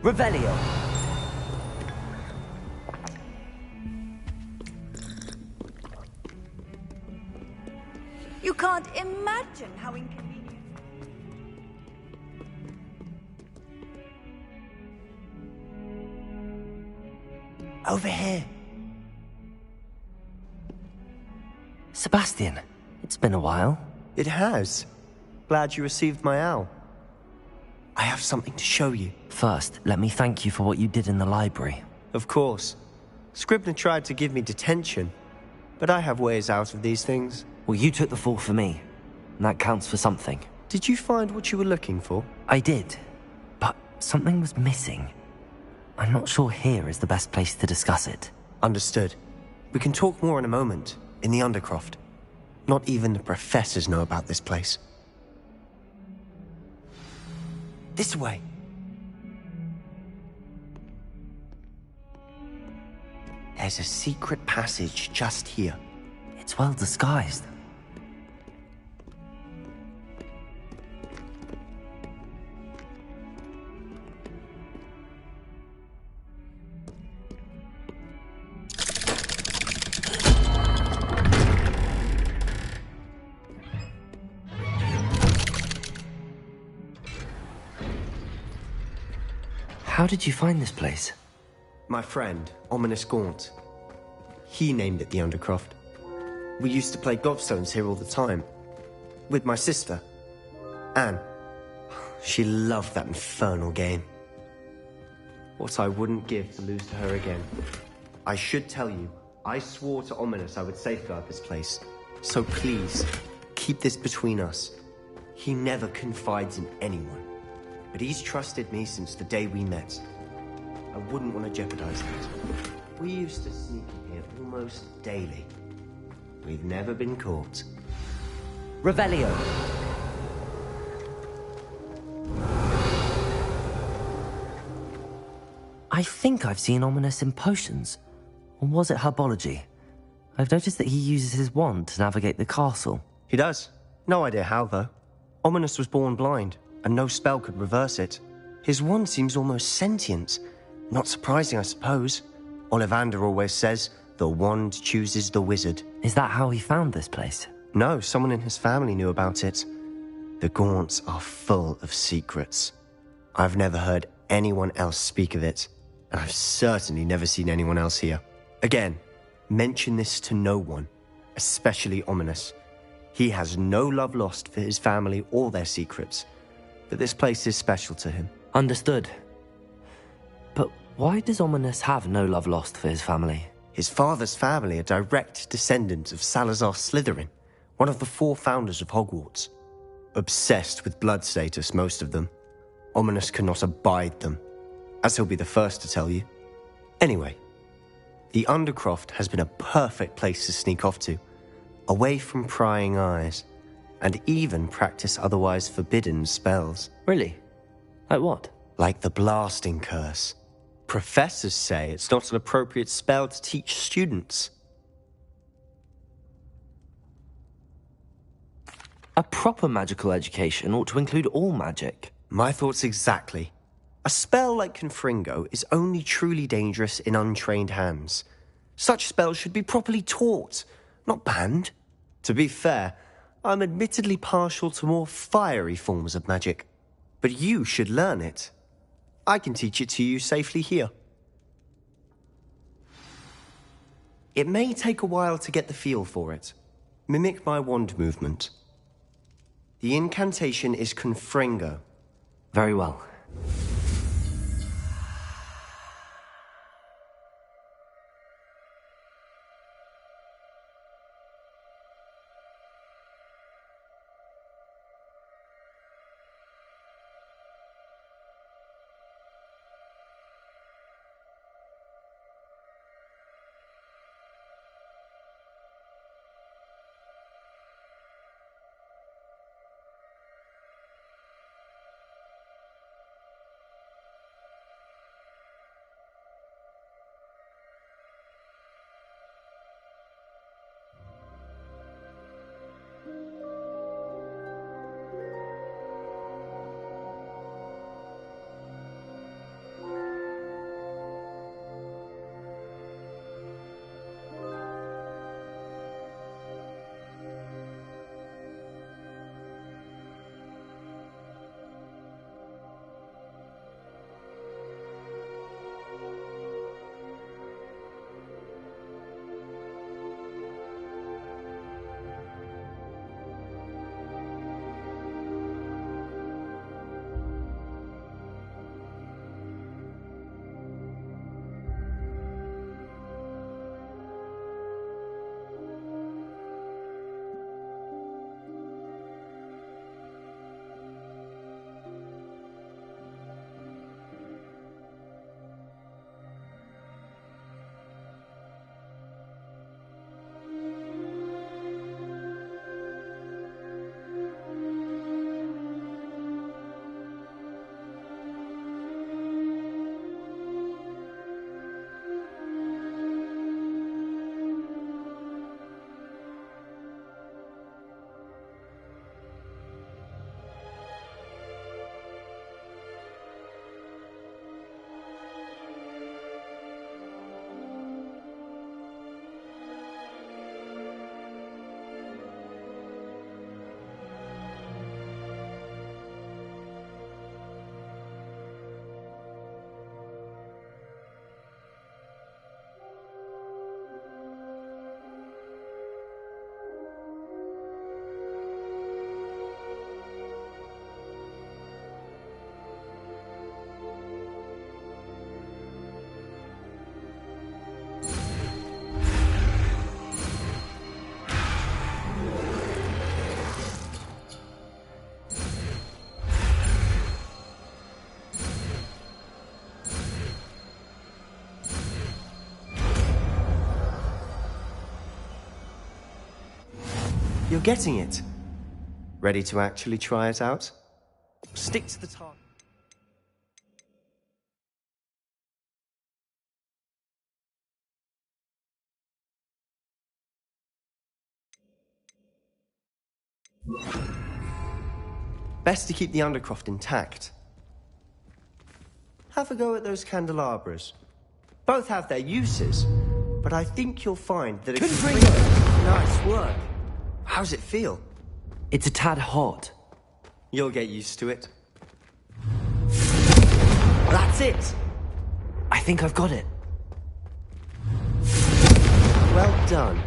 Revelio. You can't imagine how inconvenient. Over here. Sebastian, it's been a while. It has. Glad you received my owl. I have something to show you. First, let me thank you for what you did in the library. Of course. Scribner tried to give me detention, but I have ways out of these things. Well, you took the fall for me, and that counts for something. Did you find what you were looking for? I did, but something was missing. I'm not sure here is the best place to discuss it. Understood. We can talk more in a moment, in the Undercroft. Not even the professors know about this place. This way. There's a secret passage just here. It's well disguised. How did you find this place? My friend, Ominous Gaunt. He named it the Undercroft. We used to play gobstones here all the time. With my sister, Anne. She loved that infernal game. What I wouldn't give to lose to her again. I should tell you, I swore to Ominous I would safeguard this place. So please, keep this between us. He never confides in anyone. But he's trusted me since the day we met. I wouldn't want to jeopardize that. We used to sneak in here almost daily. We've never been caught. Revelio. I think I've seen Ominous in potions. Or was it herbology? I've noticed that he uses his wand to navigate the castle. He does. No idea how, though. Ominous was born blind, and no spell could reverse it. His wand seems almost sentient. Not surprising, I suppose. Ollivander always says, the wand chooses the wizard. Is that how he found this place? No, someone in his family knew about it. The Gaunts are full of secrets. I've never heard anyone else speak of it, and I've certainly never seen anyone else here. Again, mention this to no one, especially Ominous. He has no love lost for his family or their secrets, but this place is special to him. Understood. But why does Ominous have no love lost for his family? His father's family are direct descendants of Salazar Slytherin, one of the 4 founders of Hogwarts. Obsessed with blood status, most of them. Ominous cannot abide them, as he'll be the first to tell you. Anyway, the Undercroft has been a perfect place to sneak off to, away from prying eyes, and even practice otherwise forbidden spells. Really? Like what? Like the blasting curse. Professors say it's not an appropriate spell to teach students. A proper magical education ought to include all magic. My thoughts exactly. A spell like Confringo is only truly dangerous in untrained hands. Such spells should be properly taught, not banned. To be fair, I'm admittedly partial to more fiery forms of magic. But you should learn it. I can teach it to you safely here. It may take a while to get the feel for it. Mimic my wand movement. The incantation is Confringo. Very well. You're getting it. Ready to actually try it out? Stick to the target. Best to keep the Undercroft intact. Have a go at those candelabras. Both have their uses, but I think you'll find that it's... Nice work. How's it feel? It's a tad hot. You'll get used to it. That's it! I think I've got it. Well done.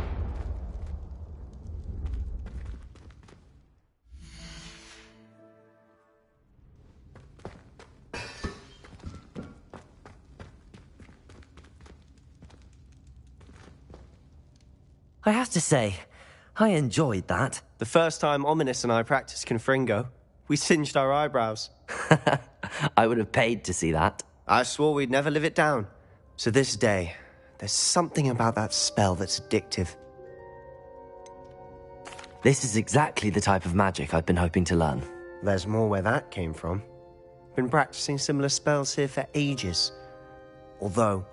I have to say, I enjoyed that. The first time Ominous and I practiced Confringo, we singed our eyebrows. I would have paid to see that. I swore we'd never live it down. So this day, there's something about that spell that's addictive. This is exactly the type of magic I've been hoping to learn. There's more where that came from. Been practicing similar spells here for ages. Although,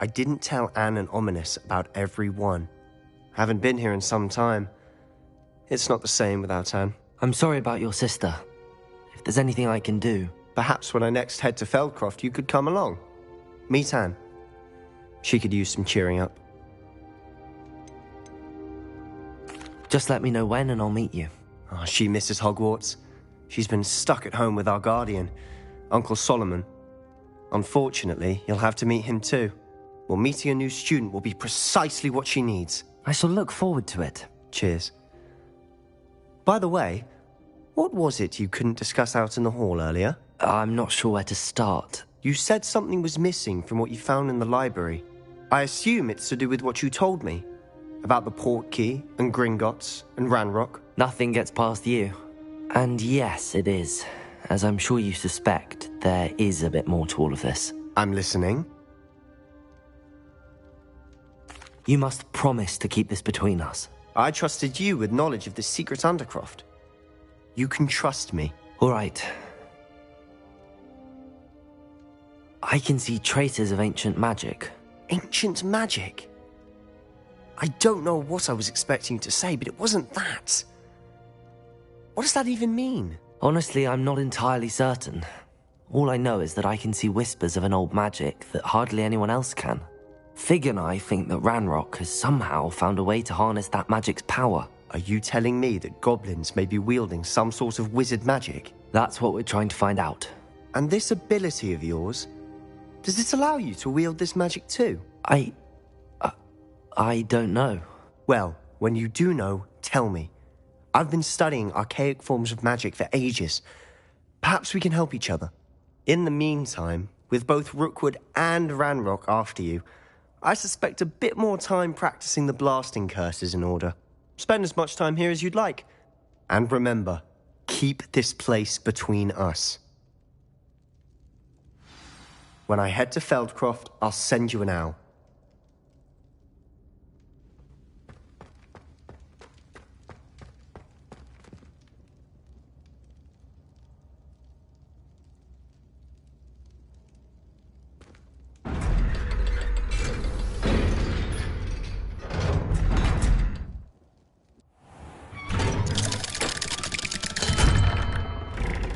I didn't tell Anne and Ominous about every one. Haven't been here in some time. It's not the same without Anne. I'm sorry about your sister. If there's anything I can do... Perhaps when I next head to Feldcroft, you could come along. Meet Anne. She could use some cheering up. Just let me know when and I'll meet you. Oh, she misses Hogwarts. She's been stuck at home with our guardian, Uncle Solomon. Unfortunately, you'll have to meet him too. Well, meeting a new student will be precisely what she needs. I shall look forward to it. Cheers. By the way, what was it you couldn't discuss out in the hall earlier? I'm not sure where to start. You said something was missing from what you found in the library. I assume it's to do with what you told me. About the Portkey, and Gringotts, and Ranrock. Nothing gets past you. And yes, it is. As I'm sure you suspect, there is a bit more to all of this. I'm listening. You must promise to keep this between us. I trusted you with knowledge of the secret Undercroft. You can trust me. All right. I can see traces of ancient magic. Ancient magic? I don't know what I was expecting to say, but it wasn't that. What does that even mean? Honestly, I'm not entirely certain. All I know is that I can see whispers of an old magic that hardly anyone else can. Fig and I think that Ranrock has somehow found a way to harness that magic's power. Are you telling me that goblins may be wielding some sort of wizard magic? That's what we're trying to find out. And this ability of yours, does it allow you to wield this magic too? I don't know. Well, when you do know, tell me. I've been studying archaic forms of magic for ages. Perhaps we can help each other. In the meantime, with both Rookwood and Ranrock after you, I suspect a bit more time practicing the blasting curses in order. Spend as much time here as you'd like. And remember, keep this place between us. When I head to Feldcroft, I'll send you an owl.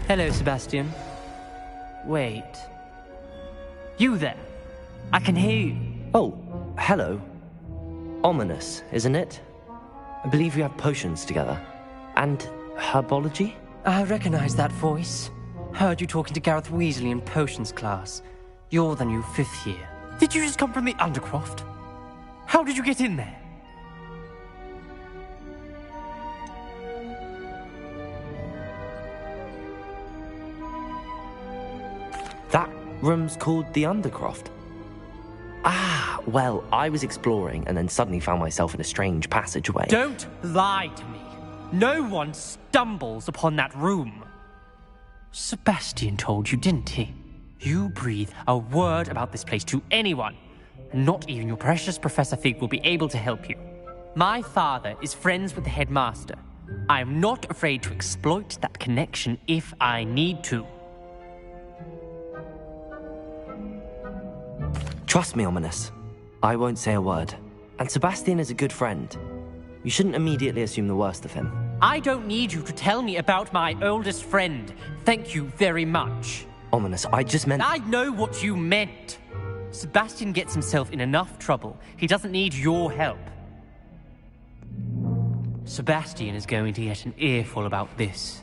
Hello, Sebastian. Wait. You there? I can hear you. Oh, hello. Ominous, isn't it? I believe we have potions together. And herbology? I recognize that voice. Heard you talking to Gareth Weasley in potions class. You're the new 5th year. Did you just come from the Undercroft? How did you get in there? That room's called the Undercroft. Ah, well, I was exploring and then suddenly found myself in a strange passageway. Don't lie to me. No one stumbles upon that room. Sebastian told you, didn't he? You breathe a word about this place to anyone, and not even your precious Professor Fig will be able to help you. My father is friends with the headmaster. I'm not afraid to exploit that connection if I need to. Trust me, Ominous. I won't say a word. And Sebastian is a good friend. You shouldn't immediately assume the worst of him. I don't need you to tell me about my oldest friend. Thank you very much. Ominous, I just meant... I know what you meant. Sebastian gets himself in enough trouble. He doesn't need your help. Sebastian is going to get an earful about this.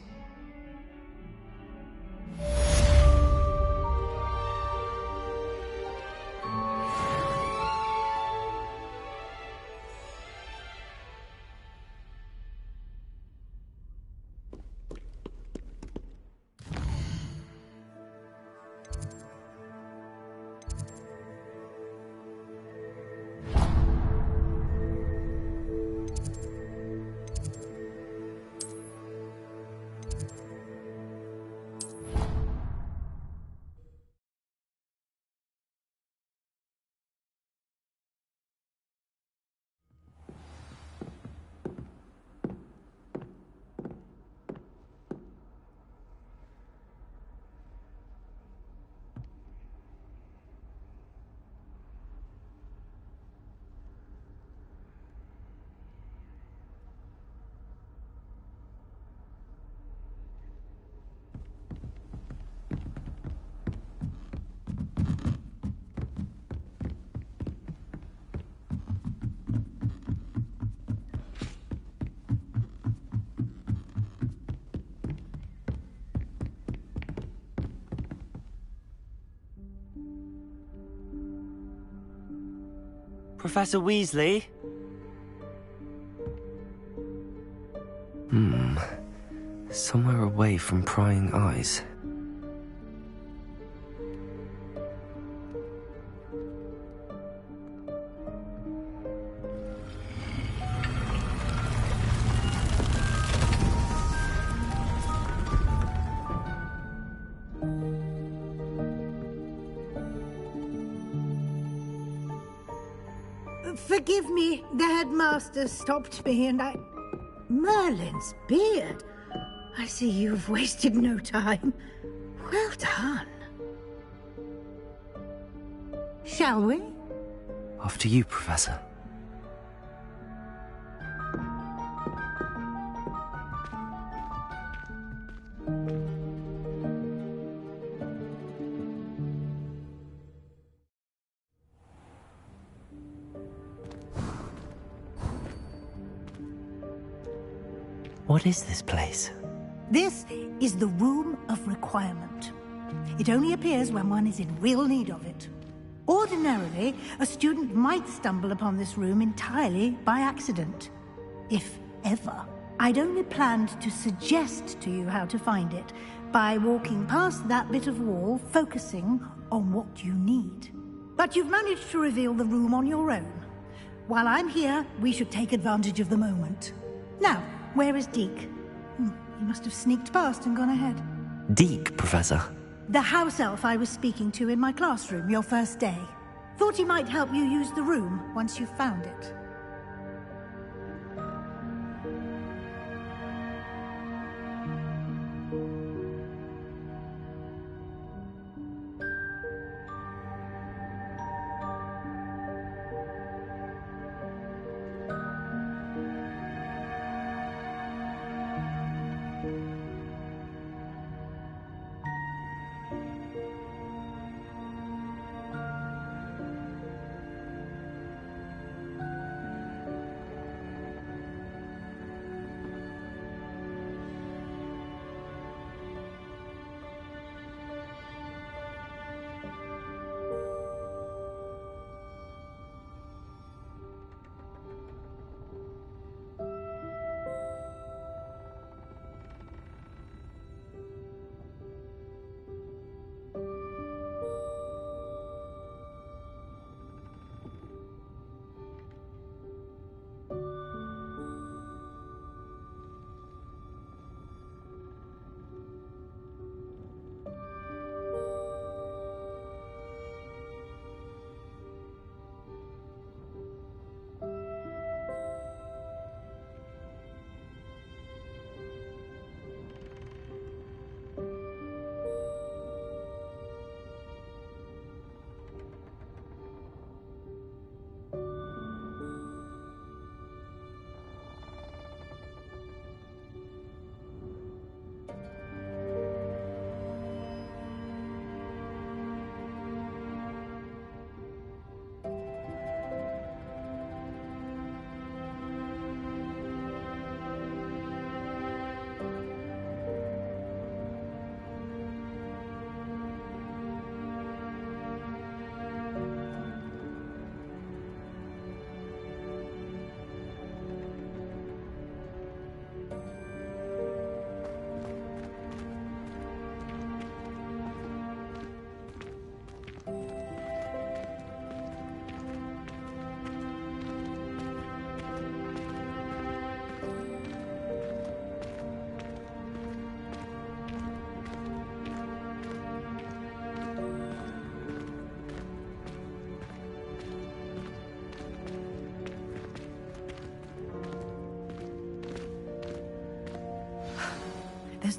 Professor Weasley? Somewhere away from prying eyes. Forgive me, the headmaster stopped me and I... Merlin's beard. I see you've wasted no time. Well done. Shall we? After you, Professor. What is this place? This is the Room of Requirement. It only appears when one is in real need of it. Ordinarily, a student might stumble upon this room entirely by accident. If ever. I'd only planned to suggest to you how to find it by walking past that bit of wall, focusing on what you need. But you've managed to reveal the room on your own. While I'm here, we should take advantage of the moment. Now, where is Deke? He must have sneaked past and gone ahead. Deke, Professor. The house elf I was speaking to in my classroom your first day. Thought he might help you use the room once you found it.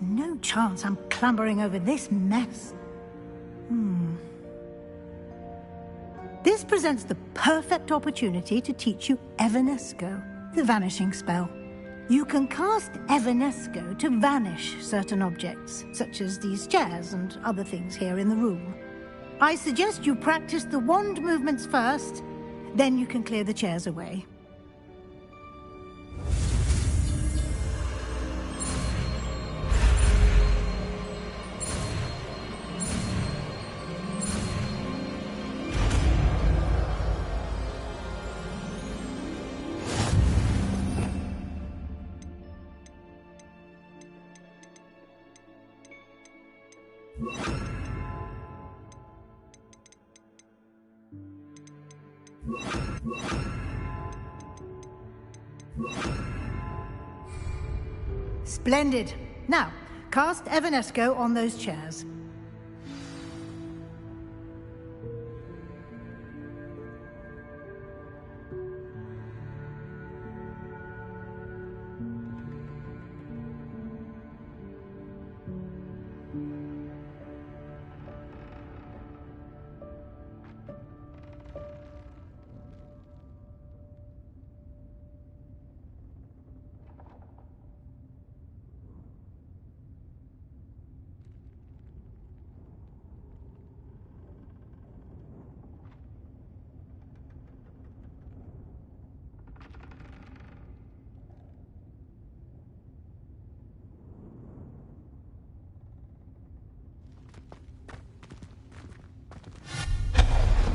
There's no chance I'm clambering over this mess. This presents the perfect opportunity to teach you Evanesco, the vanishing spell. You can cast Evanesco to vanish certain objects, such as these chairs and other things here in the room. I suggest you practice the wand movements first, then you can clear the chairs away. Splendid. Now, cast Evanesco on those chairs.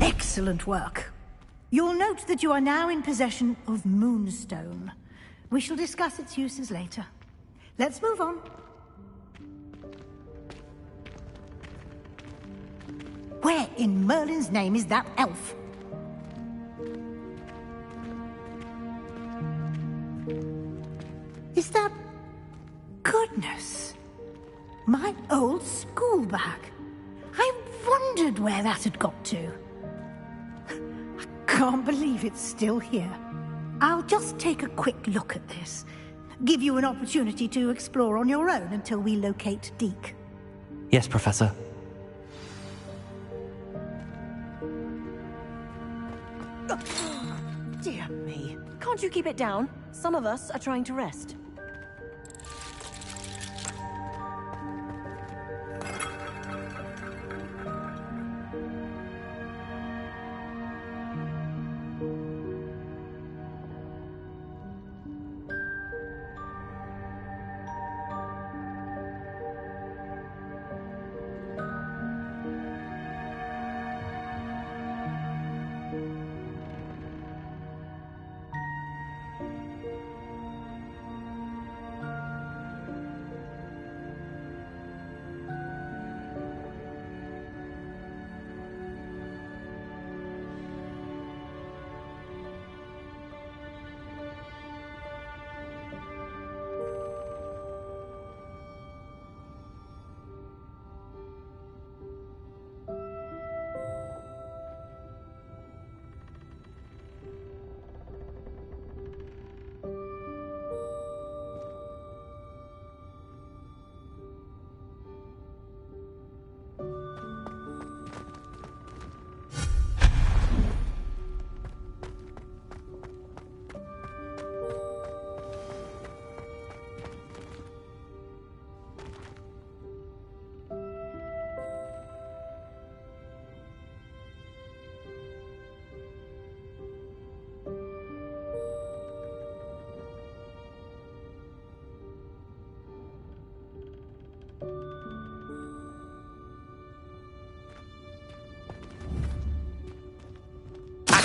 Excellent work. You'll note that you are now in possession of Moonstone. We shall discuss its uses later. Let's move on. Where in Merlin's name is that elf? Is that... Goodness! My old school bag. I wondered where that had got to. I can't believe it's still here. I'll just take a quick look at this. Give you an opportunity to explore on your own until we locate Deke. Yes, Professor. Dear me. Can't you keep it down? Some of us are trying to rest.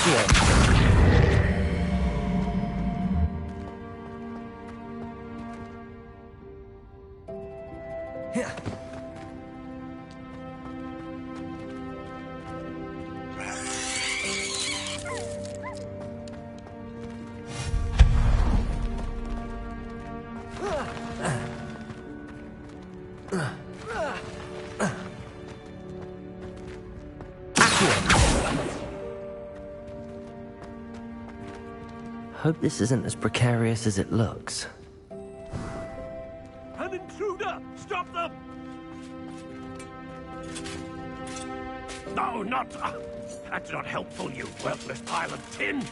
Here. Hope this isn't as precarious as it looks. An intruder! Stop! No, not... that's not helpful, you worthless pile of tin.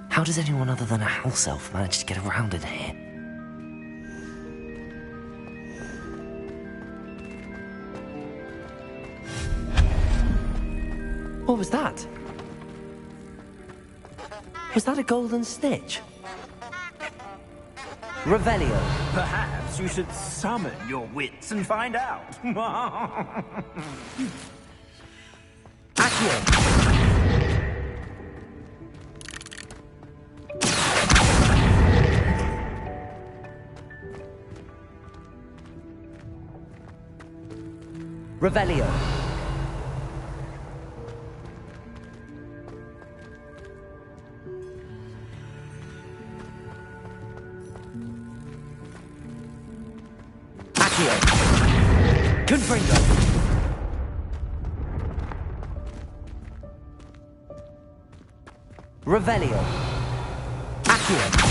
How does anyone other than a house elf manage to get around in here? What was that? Was that a golden snitch? Revelio. Perhaps you should summon your wits and find out. Accio. Revelio. Accio. Confringo. Revelio. Accio.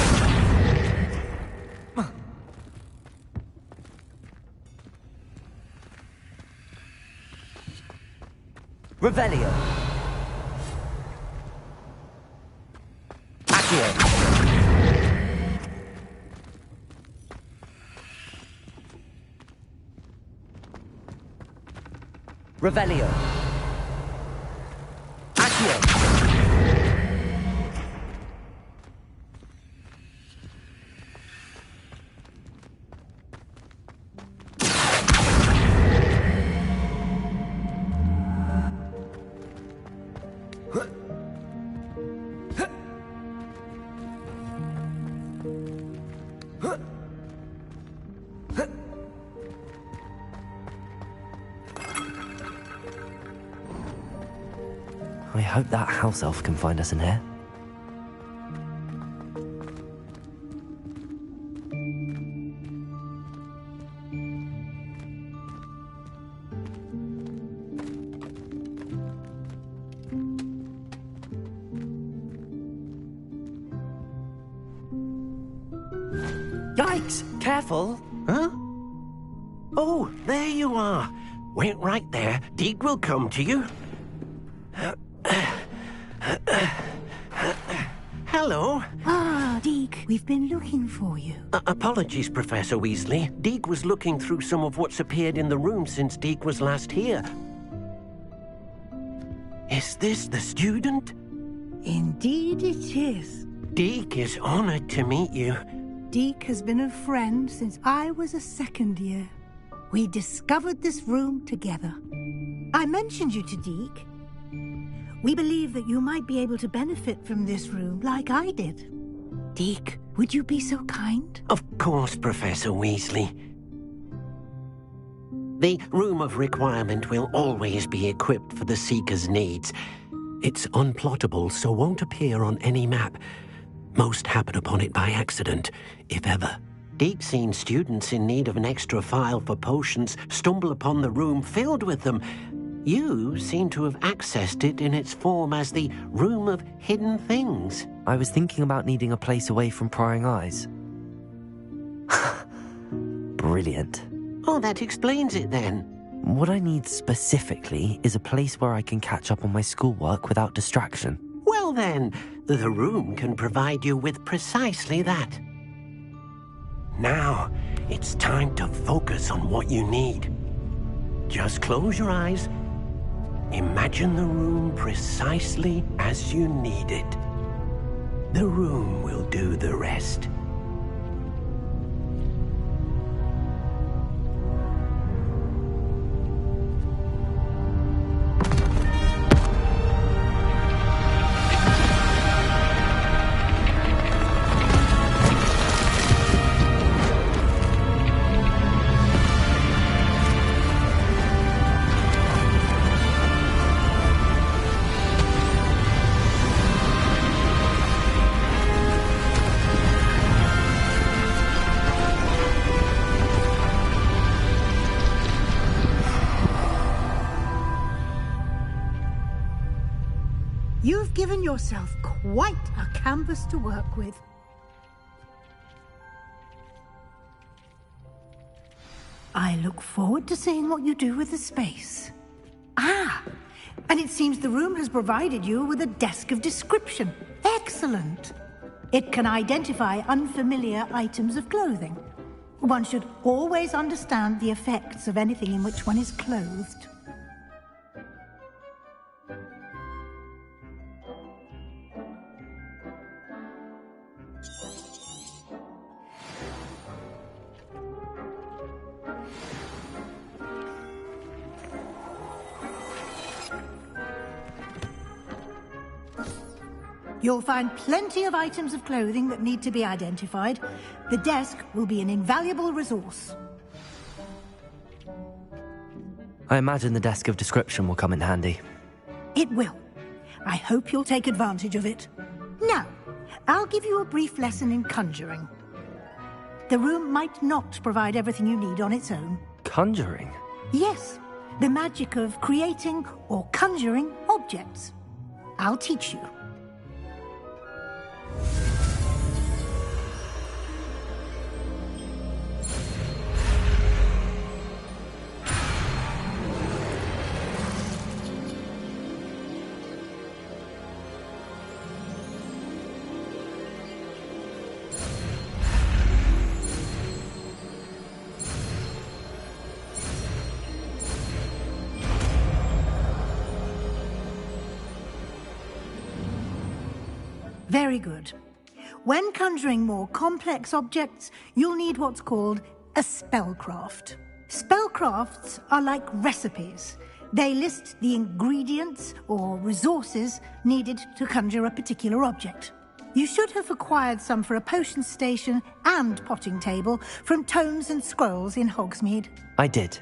Revelio. Accio. Revelio. Accio. I hope that house elf can find us in here. Yikes! Careful! Huh? Oh, there you are. Wait right there. Deke will come to you. Hello. Ah, Deke, we've been looking for you. Apologies, Professor Weasley. Deke was looking through some of what's appeared in the room since Deke was last here. Is this the student? Indeed it is. Deke is honored to meet you. Deke has been a friend since I was a second year. We discovered this room together. I mentioned you to Deke. We believe that you might be able to benefit from this room like I did. Deke, would you be so kind? Of course, Professor Weasley. The Room of Requirement will always be equipped for the Seeker's needs. It's unplottable, so won't appear on any map. Most happen upon it by accident, if ever. Deke's seen students in need of an extra file for potions stumble upon the room filled with them. You seem to have accessed it in its form as the Room of Hidden Things. I was thinking about needing a place away from prying eyes. Brilliant. Oh, that explains it then. What I need specifically is a place where I can catch up on my schoolwork without distraction. Well then, the room can provide you with precisely that. Now, it's time to focus on what you need. Just close your eyes. Imagine the room precisely as you need it. The room will do the rest. given yourself quite a canvas to work with. I look forward to seeing what you do with the space. Ah, and it seems the room has provided you with a desk of description. Excellent. It can identify unfamiliar items of clothing. One should always understand the effects of anything in which one is clothed. You'll find plenty of items of clothing that need to be identified. The desk will be an invaluable resource. I imagine the desk of description will come in handy. It will. I hope you'll take advantage of it. Now, I'll give you a brief lesson in conjuring. The room might not provide everything you need on its own. Conjuring? Yes, the magic of creating or conjuring objects. I'll teach you. Very good. When conjuring more complex objects, you'll need what's called a spellcraft. Spellcrafts are like recipes. They list the ingredients or resources needed to conjure a particular object. You should have acquired some for a potion station and potting table from tomes and scrolls in Hogsmeade. I did.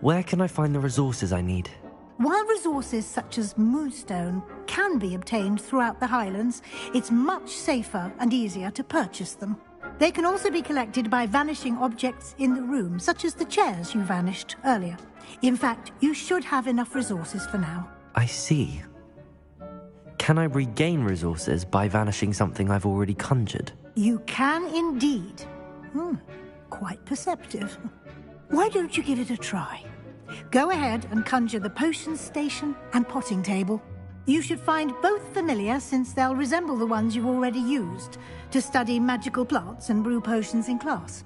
Where can I find the resources I need? While resources such as moonstone can be obtained throughout the Highlands, it's much safer and easier to purchase them. They can also be collected by vanishing objects in the room, such as the chairs you vanished earlier. In fact, you should have enough resources for now. I see. Can I regain resources by vanishing something I've already conjured? You can indeed. Quite perceptive. Why don't you give it a try? Go ahead and conjure the potion station and potting table. You should find both familiar, since they'll resemble the ones you've already used to study magical plants and brew potions in class.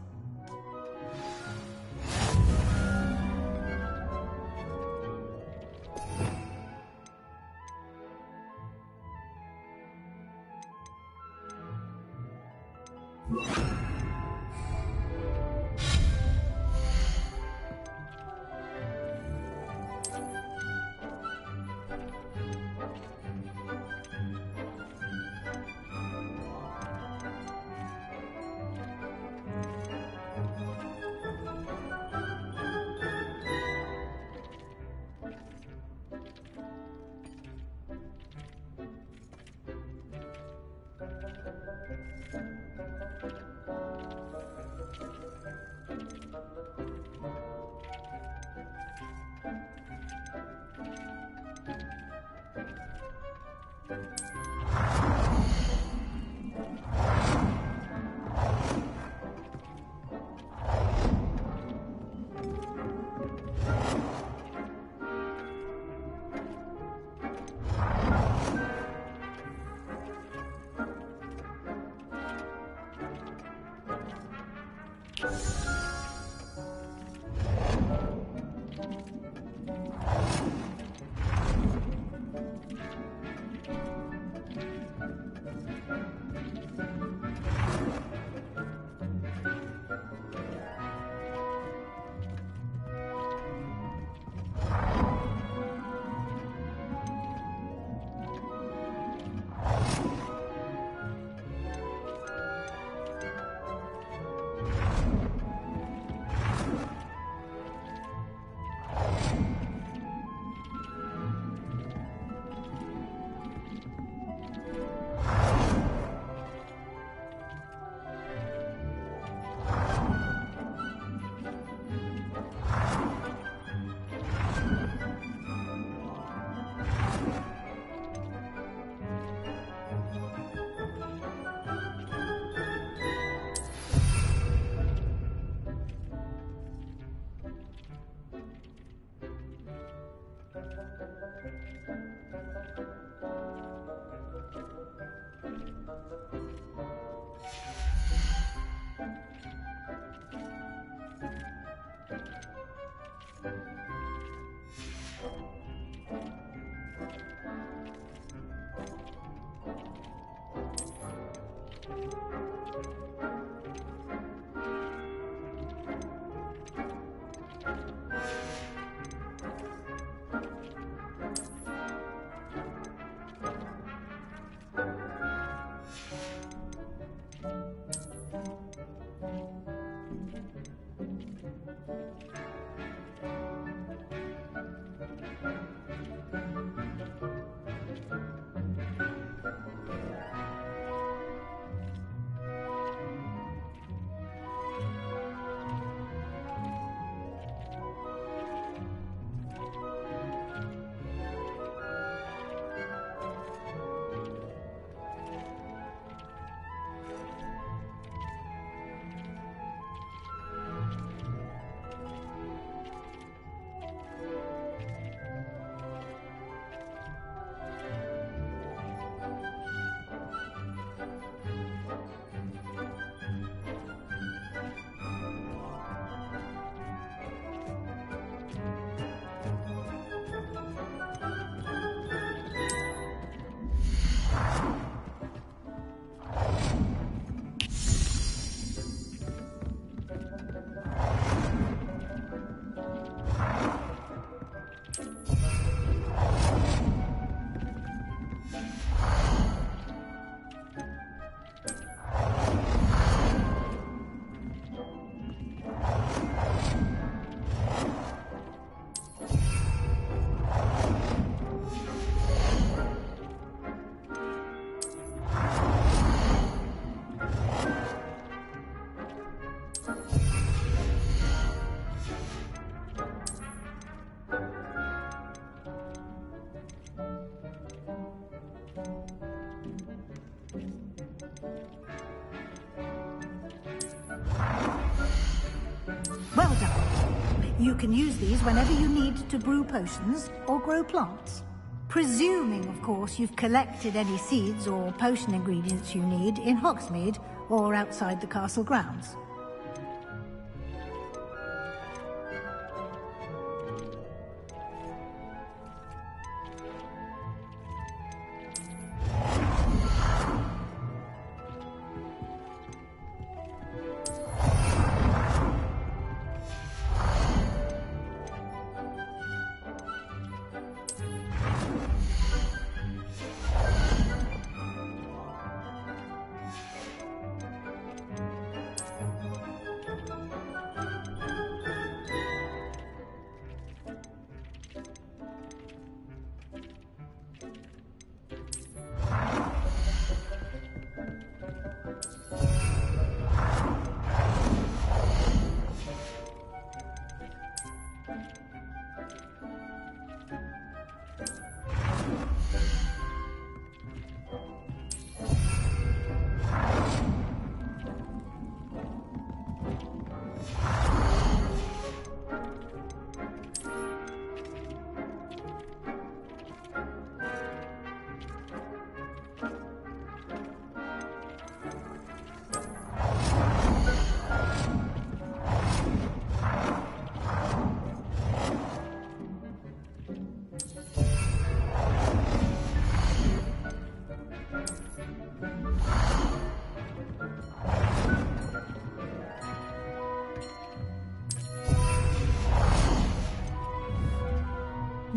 You can use these whenever you need to brew potions or grow plants. Presuming, of course, you've collected any seeds or potion ingredients you need in Hogsmeade or outside the castle grounds.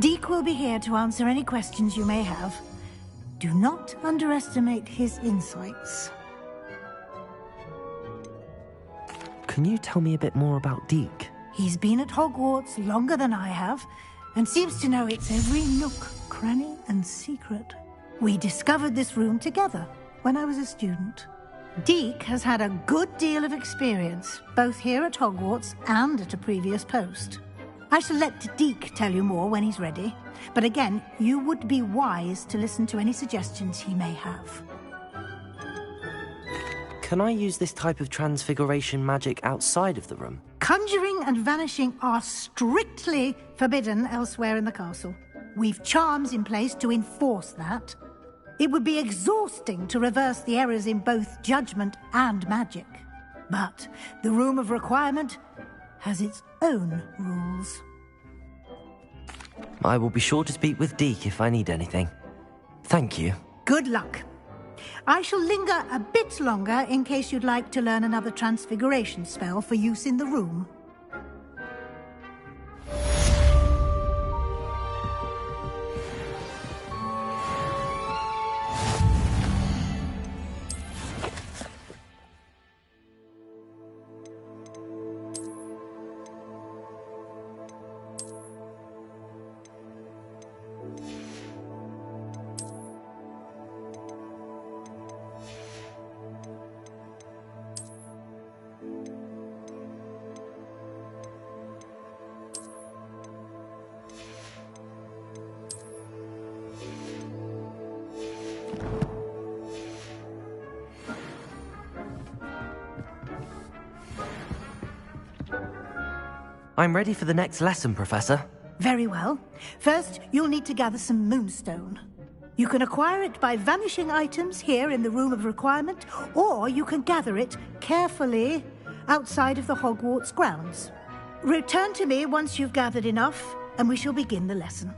Deke will be here to answer any questions you may have. Do not underestimate his insights. Can you tell me a bit more about Deke? He's been at Hogwarts longer than I have, and seems to know its every nook, cranny, and secret. We discovered this room together when I was a student. Deke has had a good deal of experience, both here at Hogwarts and at a previous post. I shall let Deke tell you more when he's ready, but again, you would be wise to listen to any suggestions he may have. Can I use this type of transfiguration magic outside of the room? Conjuring and vanishing are strictly forbidden elsewhere in the castle. We've charms in place to enforce that. It would be exhausting to reverse the errors in both judgment and magic. But the Room of Requirement has its own rules. I will be sure to speak with Deke if I need anything. Thank you. Good luck. I shall linger a bit longer in case you'd like to learn another transfiguration spell for use in the room. I'm ready for the next lesson, Professor. Very well. First, you'll need to gather some moonstone. You can acquire it by vanishing items here in the Room of Requirement, or you can gather it carefully outside of the Hogwarts grounds. Return to me once you've gathered enough, and we shall begin the lesson.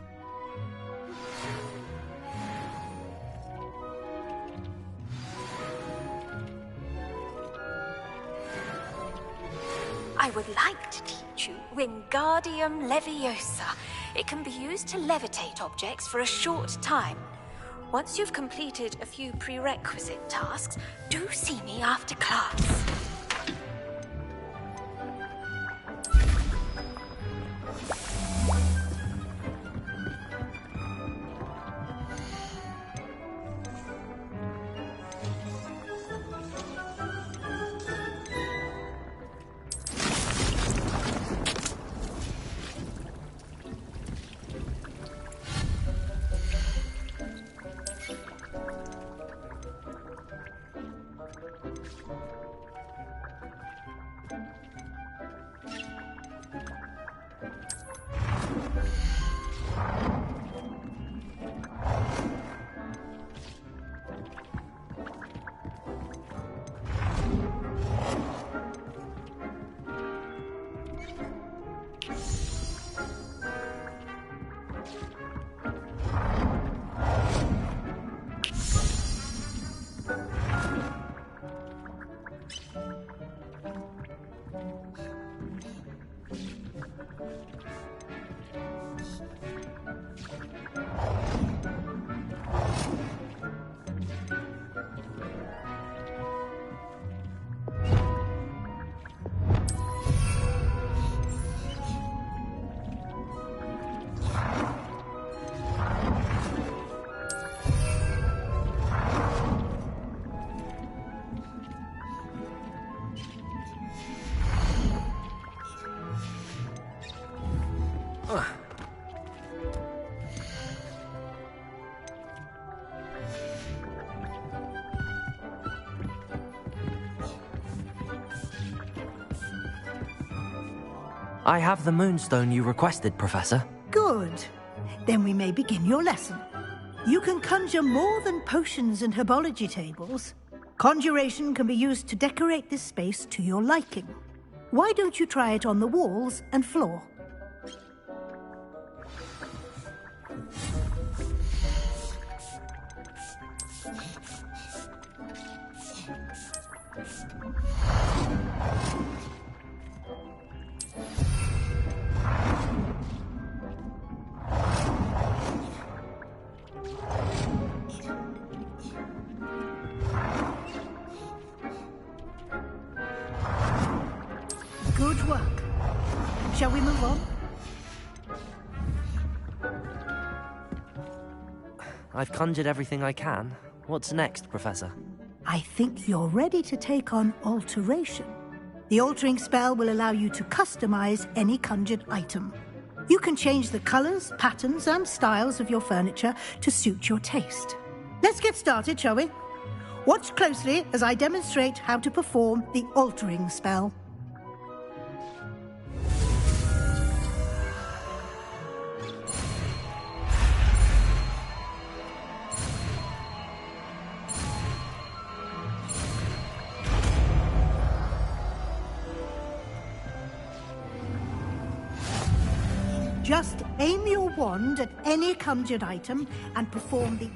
I would like to teach you Wingardium Leviosa. It can be used to levitate objects for a short time. Once you've completed a few prerequisite tasks, do see me after class. I have the moonstone you requested, Professor. Good. Then we may begin your lesson. You can conjure more than potions and herbology tables. Conjuration can be used to decorate this space to your liking. Why don't you try it on the walls and floor? Good work. Shall we move on? I've conjured everything I can. What's next, Professor? I think you're ready to take on alteration. The altering spell will allow you to customize any conjured item. You can change the colors, patterns, and styles of your furniture to suit your taste. Let's get started, shall we? Watch closely as I demonstrate how to perform the altering spell. Just aim your wand at any conjured item and perform the...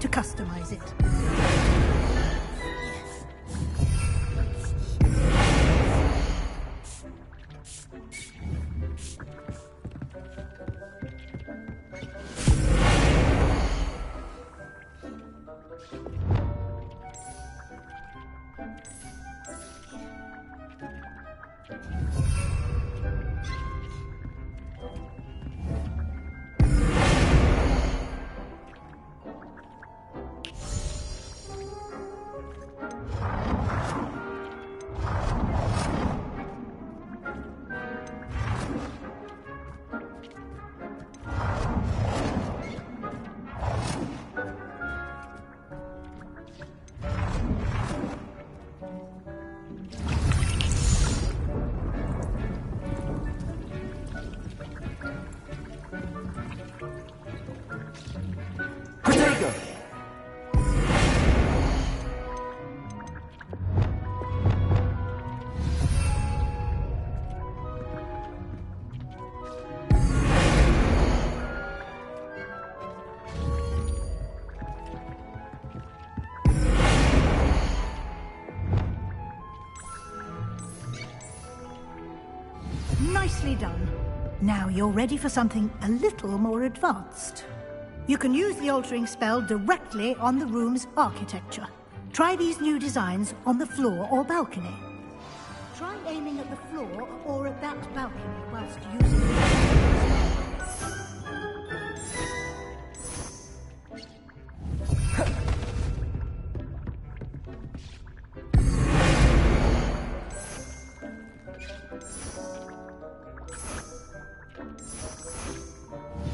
to customize it. Nicely done. Now you're ready for something a little more advanced. You can use the altering spell directly on the room's architecture. Try these new designs on the floor or balcony. Try aiming at the floor or at that balcony whilst using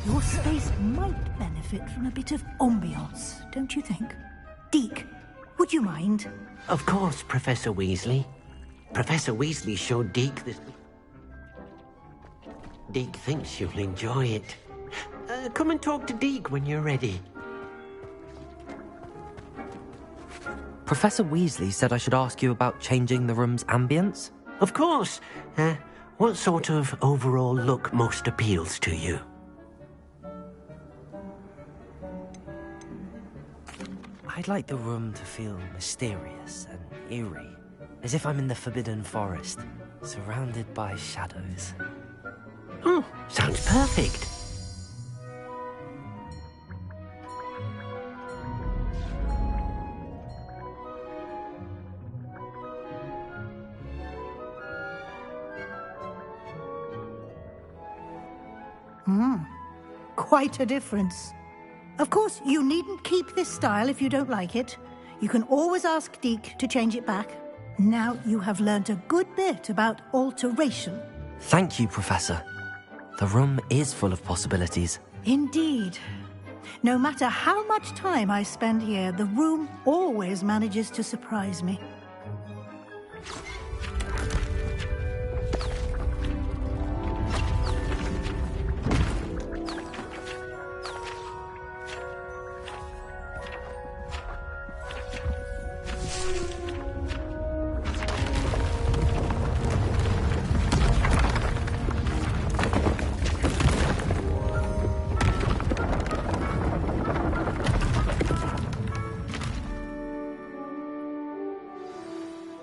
Your space might benefit from a bit of ambiance, don't you think? Deke, would you mind? Of course, Professor Weasley. Professor Weasley showed Deke this... Deke thinks you'll enjoy it. Come and talk to Deke when you're ready. Professor Weasley said I should ask you about changing the room's ambience? Of course. What sort of overall look most appeals to you? I'd like the room to feel mysterious and eerie, as if I'm in the Forbidden Forest, surrounded by shadows. Oh, sounds perfect. Quite a difference. Of course, you needn't keep this style if you don't like it. You can always ask Deke to change it back. Now you have learnt a good bit about alteration. Thank you, Professor. The room is full of possibilities. Indeed. No matter how much time I spend here, the room always manages to surprise me.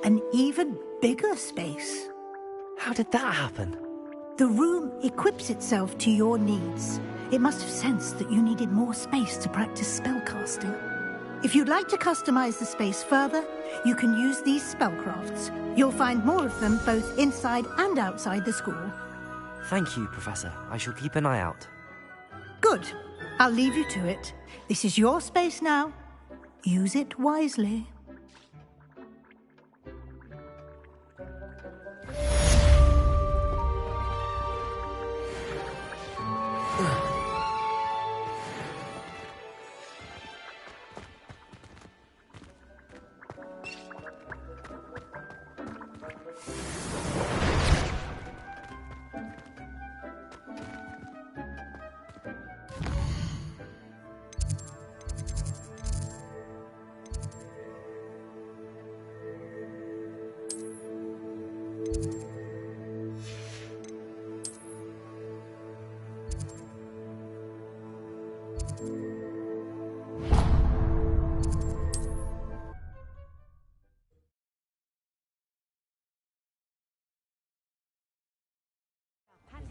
An even bigger space. How did that happen? The room equips itself to your needs. It must have sensed that you needed more space to practice spellcasting. If you'd like to customize the space further, you can use these spellcrafts. You'll find more of them both inside and outside the school. Thank you, Professor. I shall keep an eye out. Good. I'll leave you to it. This is your space now. Use it wisely.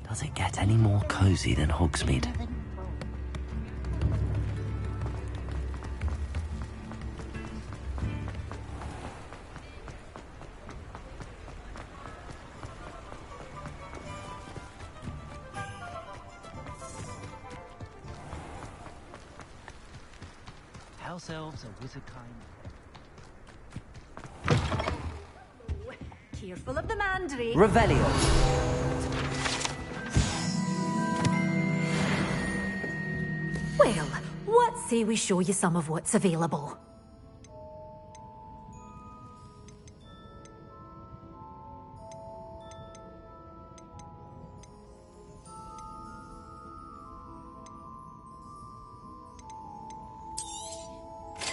Does it get any more cozy than Hogsmeade? House elves are wizard kind. Careful of the mandrake. Revelio. Well, what say we show you some of what's available?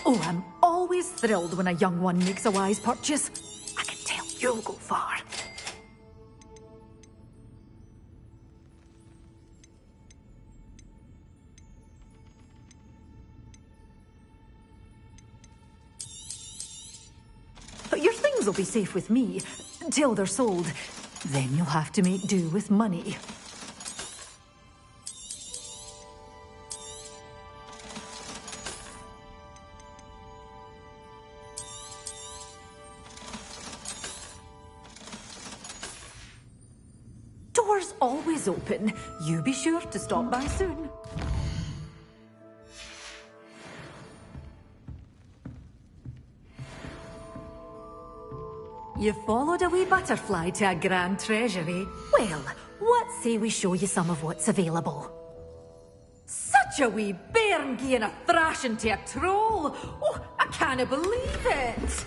Oh, I'm always thrilled when a young one makes a wise purchase. I can tell you'll go far. Your things will be safe with me, till they're sold. Then you'll have to make do with money. Doors always open. You be sure to stop by soon. You followed a wee butterfly to a grand treasury. Well, what say we show you some of what's available? Such a wee bairn gieing a thrashing to a troll! Oh, I can't believe it!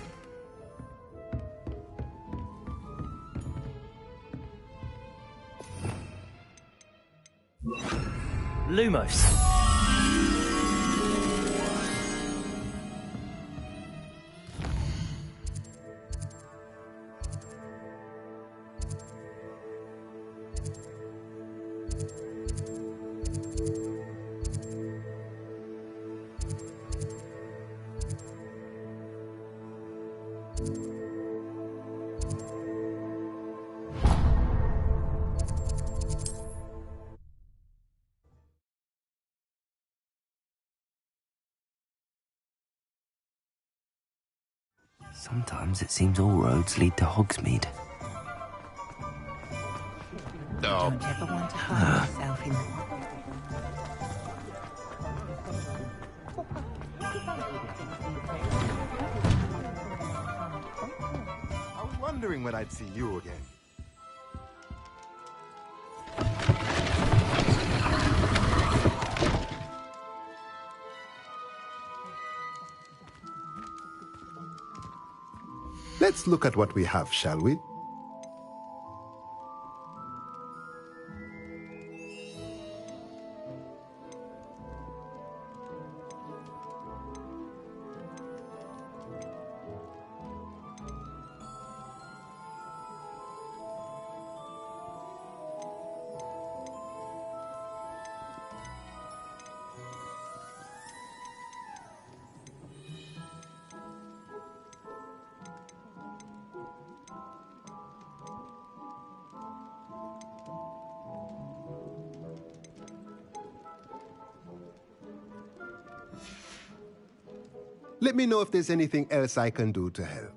Lumos. Sometimes it seems all roads lead to Hogsmeade. Don't ever want to find yourself in I was wondering when I'd see you again. Let's look at what we have, shall we? Let me know if there's anything else I can do to help.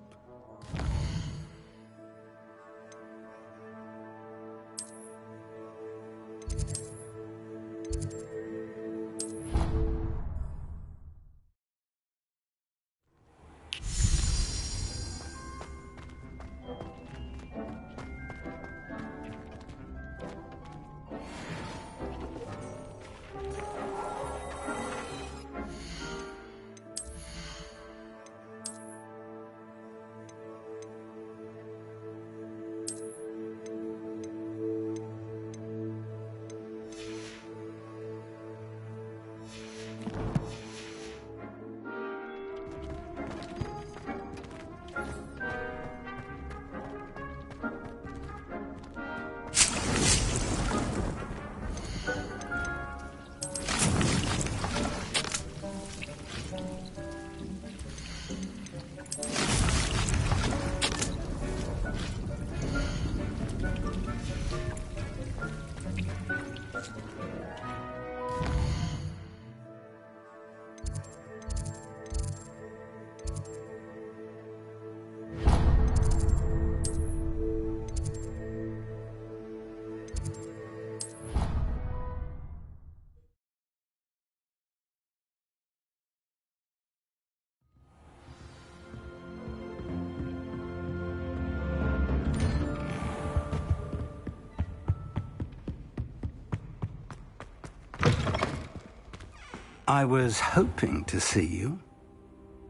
I was hoping to see you.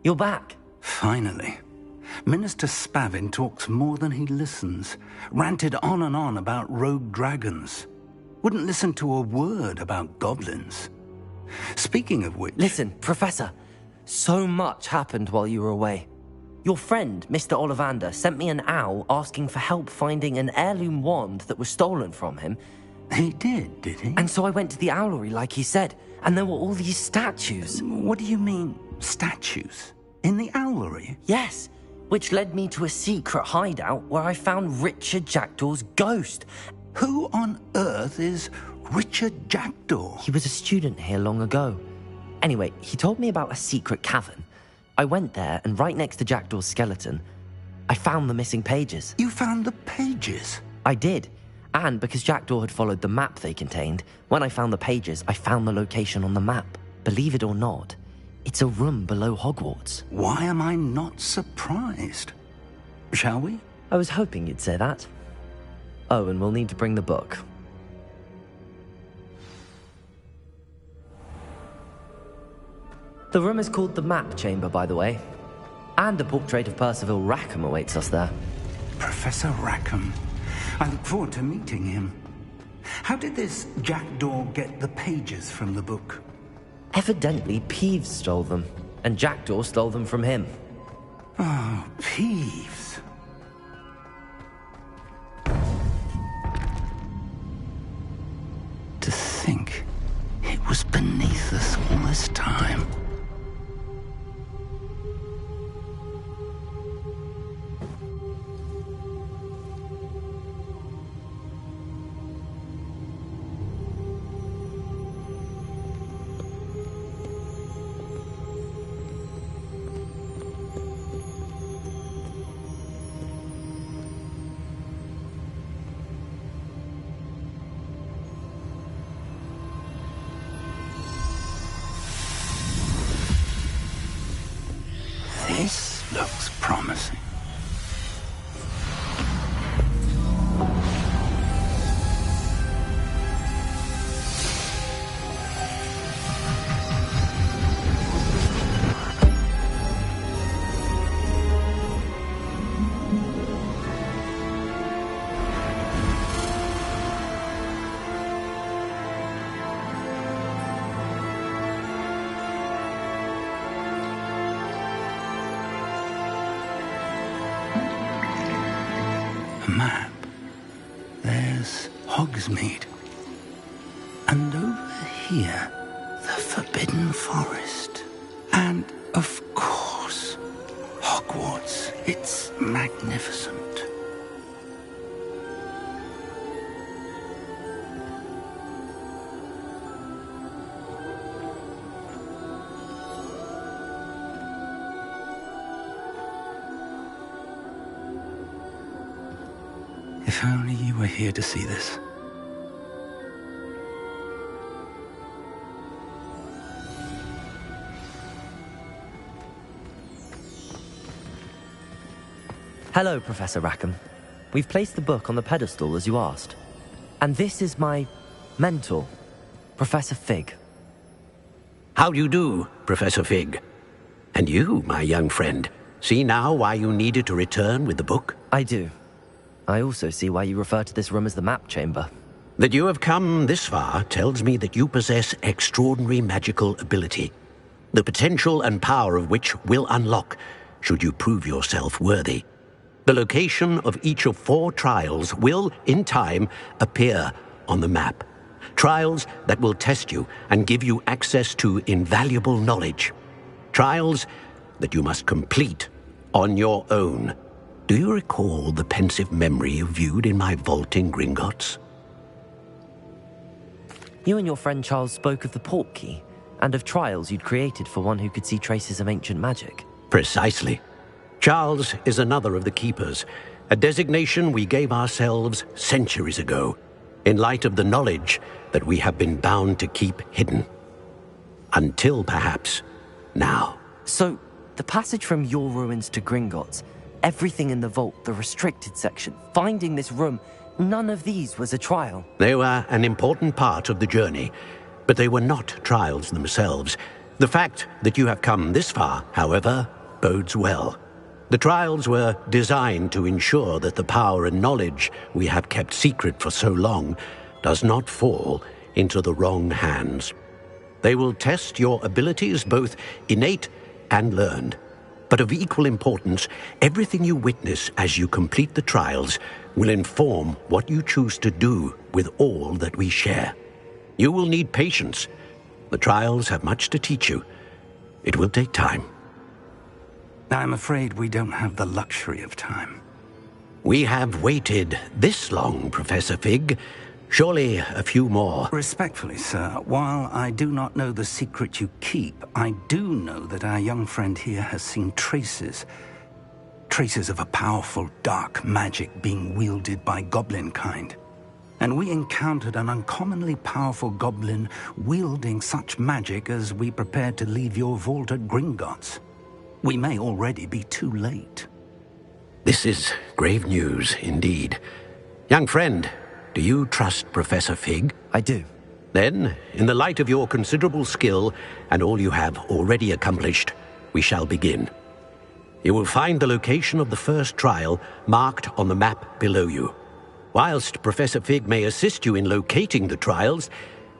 You're back. Finally. Minister Spavin talks more than he listens. Ranted on and on about rogue dragons. Wouldn't listen to a word about goblins. Speaking of which... Listen, Professor. So much happened while you were away. Your friend, Mr. Ollivander, sent me an owl asking for help finding an heirloom wand that was stolen from him. He did he? And so I went to the owlery like he said, and there were all these statues. What do you mean, statues? In the owlery? Yes, which led me to a secret hideout where I found Richard Jackdaw's ghost. Who on earth is Richard Jackdaw? He was a student here long ago. Anyway, he told me about a secret cavern. I went there, and right next to Jackdaw's skeleton, I found the missing pages. You found the pages? I did. And because Jackdaw had followed the map they contained, when I found the pages, I found the location on the map. Believe it or not, it's a room below Hogwarts. Why am I not surprised? Shall we? I was hoping you'd say that. Oh, and we'll need to bring the book. The room is called the Map Chamber, by the way. And a portrait of Percival Rackham awaits us there. Professor Rackham. I look forward to meeting him. How did this Jackdaw get the pages from the book? Evidently, Peeves stole them, and Jackdaw stole them from him. Oh, Peeves. To think it was beneath us all this time. This looks promising. Hogsmeade. And over here, the Forbidden Forest. And, of course, Hogwarts. It's magnificent. If only you were here to see this. Hello, Professor Rackham. We've placed the book on the pedestal as you asked. And this is my mentor, Professor Fig. How do you do, Professor Fig? And you, my young friend, see now why you needed to return with the book? I do. I also see why you refer to this room as the map chamber. That you have come this far tells me that you possess extraordinary magical ability, the potential and power of which will unlock should you prove yourself worthy. The location of each of 4 trials will, in time, appear on the map. Trials that will test you and give you access to invaluable knowledge. Trials that you must complete on your own. Do you recall the pensive memory you viewed in my vault in Gringotts? You and your friend Charles spoke of the Portkey, and of trials you'd created for one who could see traces of ancient magic. Precisely. Charles is another of the Keepers, a designation we gave ourselves centuries ago, in light of the knowledge that we have been bound to keep hidden. Until, perhaps, now. So, the passage from your ruins to Gringotts, everything in the vault, the restricted section, finding this room, none of these was a trial. They were an important part of the journey, but they were not trials themselves. The fact that you have come this far, however, bodes well. The trials were designed to ensure that the power and knowledge we have kept secret for so long does not fall into the wrong hands. They will test your abilities, both innate and learned. But of equal importance, everything you witness as you complete the trials will inform what you choose to do with all that we share. You will need patience. The trials have much to teach you. It will take time. I'm afraid we don't have the luxury of time. We have waited this long, Professor Fig. Surely a few more. Respectfully, sir, while I do not know the secret you keep, I do know that our young friend here has seen traces of a powerful dark magic being wielded by goblin kind. And we encountered an uncommonly powerful goblin wielding such magic as we prepared to leave your vault at Gringotts. We may already be too late. This is grave news indeed. Young friend, do you trust Professor Fig? I do. Then, in the light of your considerable skill and all you have already accomplished, we shall begin. You will find the location of the first trial marked on the map below you. Whilst Professor Fig may assist you in locating the trials,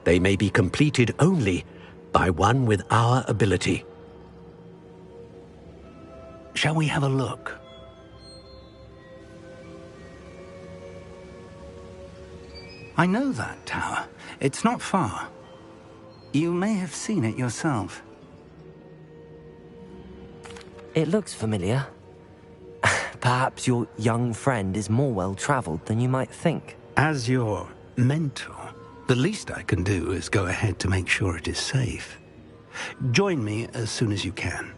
they may be completed only by one with our ability. Shall we have a look? I know that tower. It's not far. You may have seen it yourself. It looks familiar. Perhaps your young friend is more well-traveled than you might think. As your mentor, the least I can do is go ahead to make sure it is safe. Join me as soon as you can.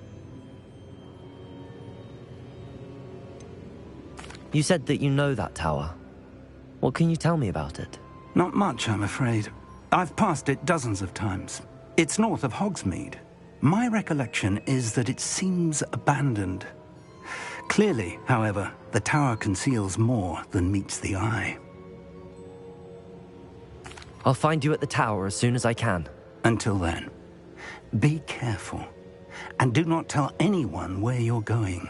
You said that you know that tower. What can you tell me about it? Not much, I'm afraid. I've passed it dozens of times. It's north of Hogsmeade. My recollection is that it seems abandoned. Clearly, however, the tower conceals more than meets the eye. I'll find you at the tower as soon as I can. Until then, be careful, and do not tell anyone where you're going.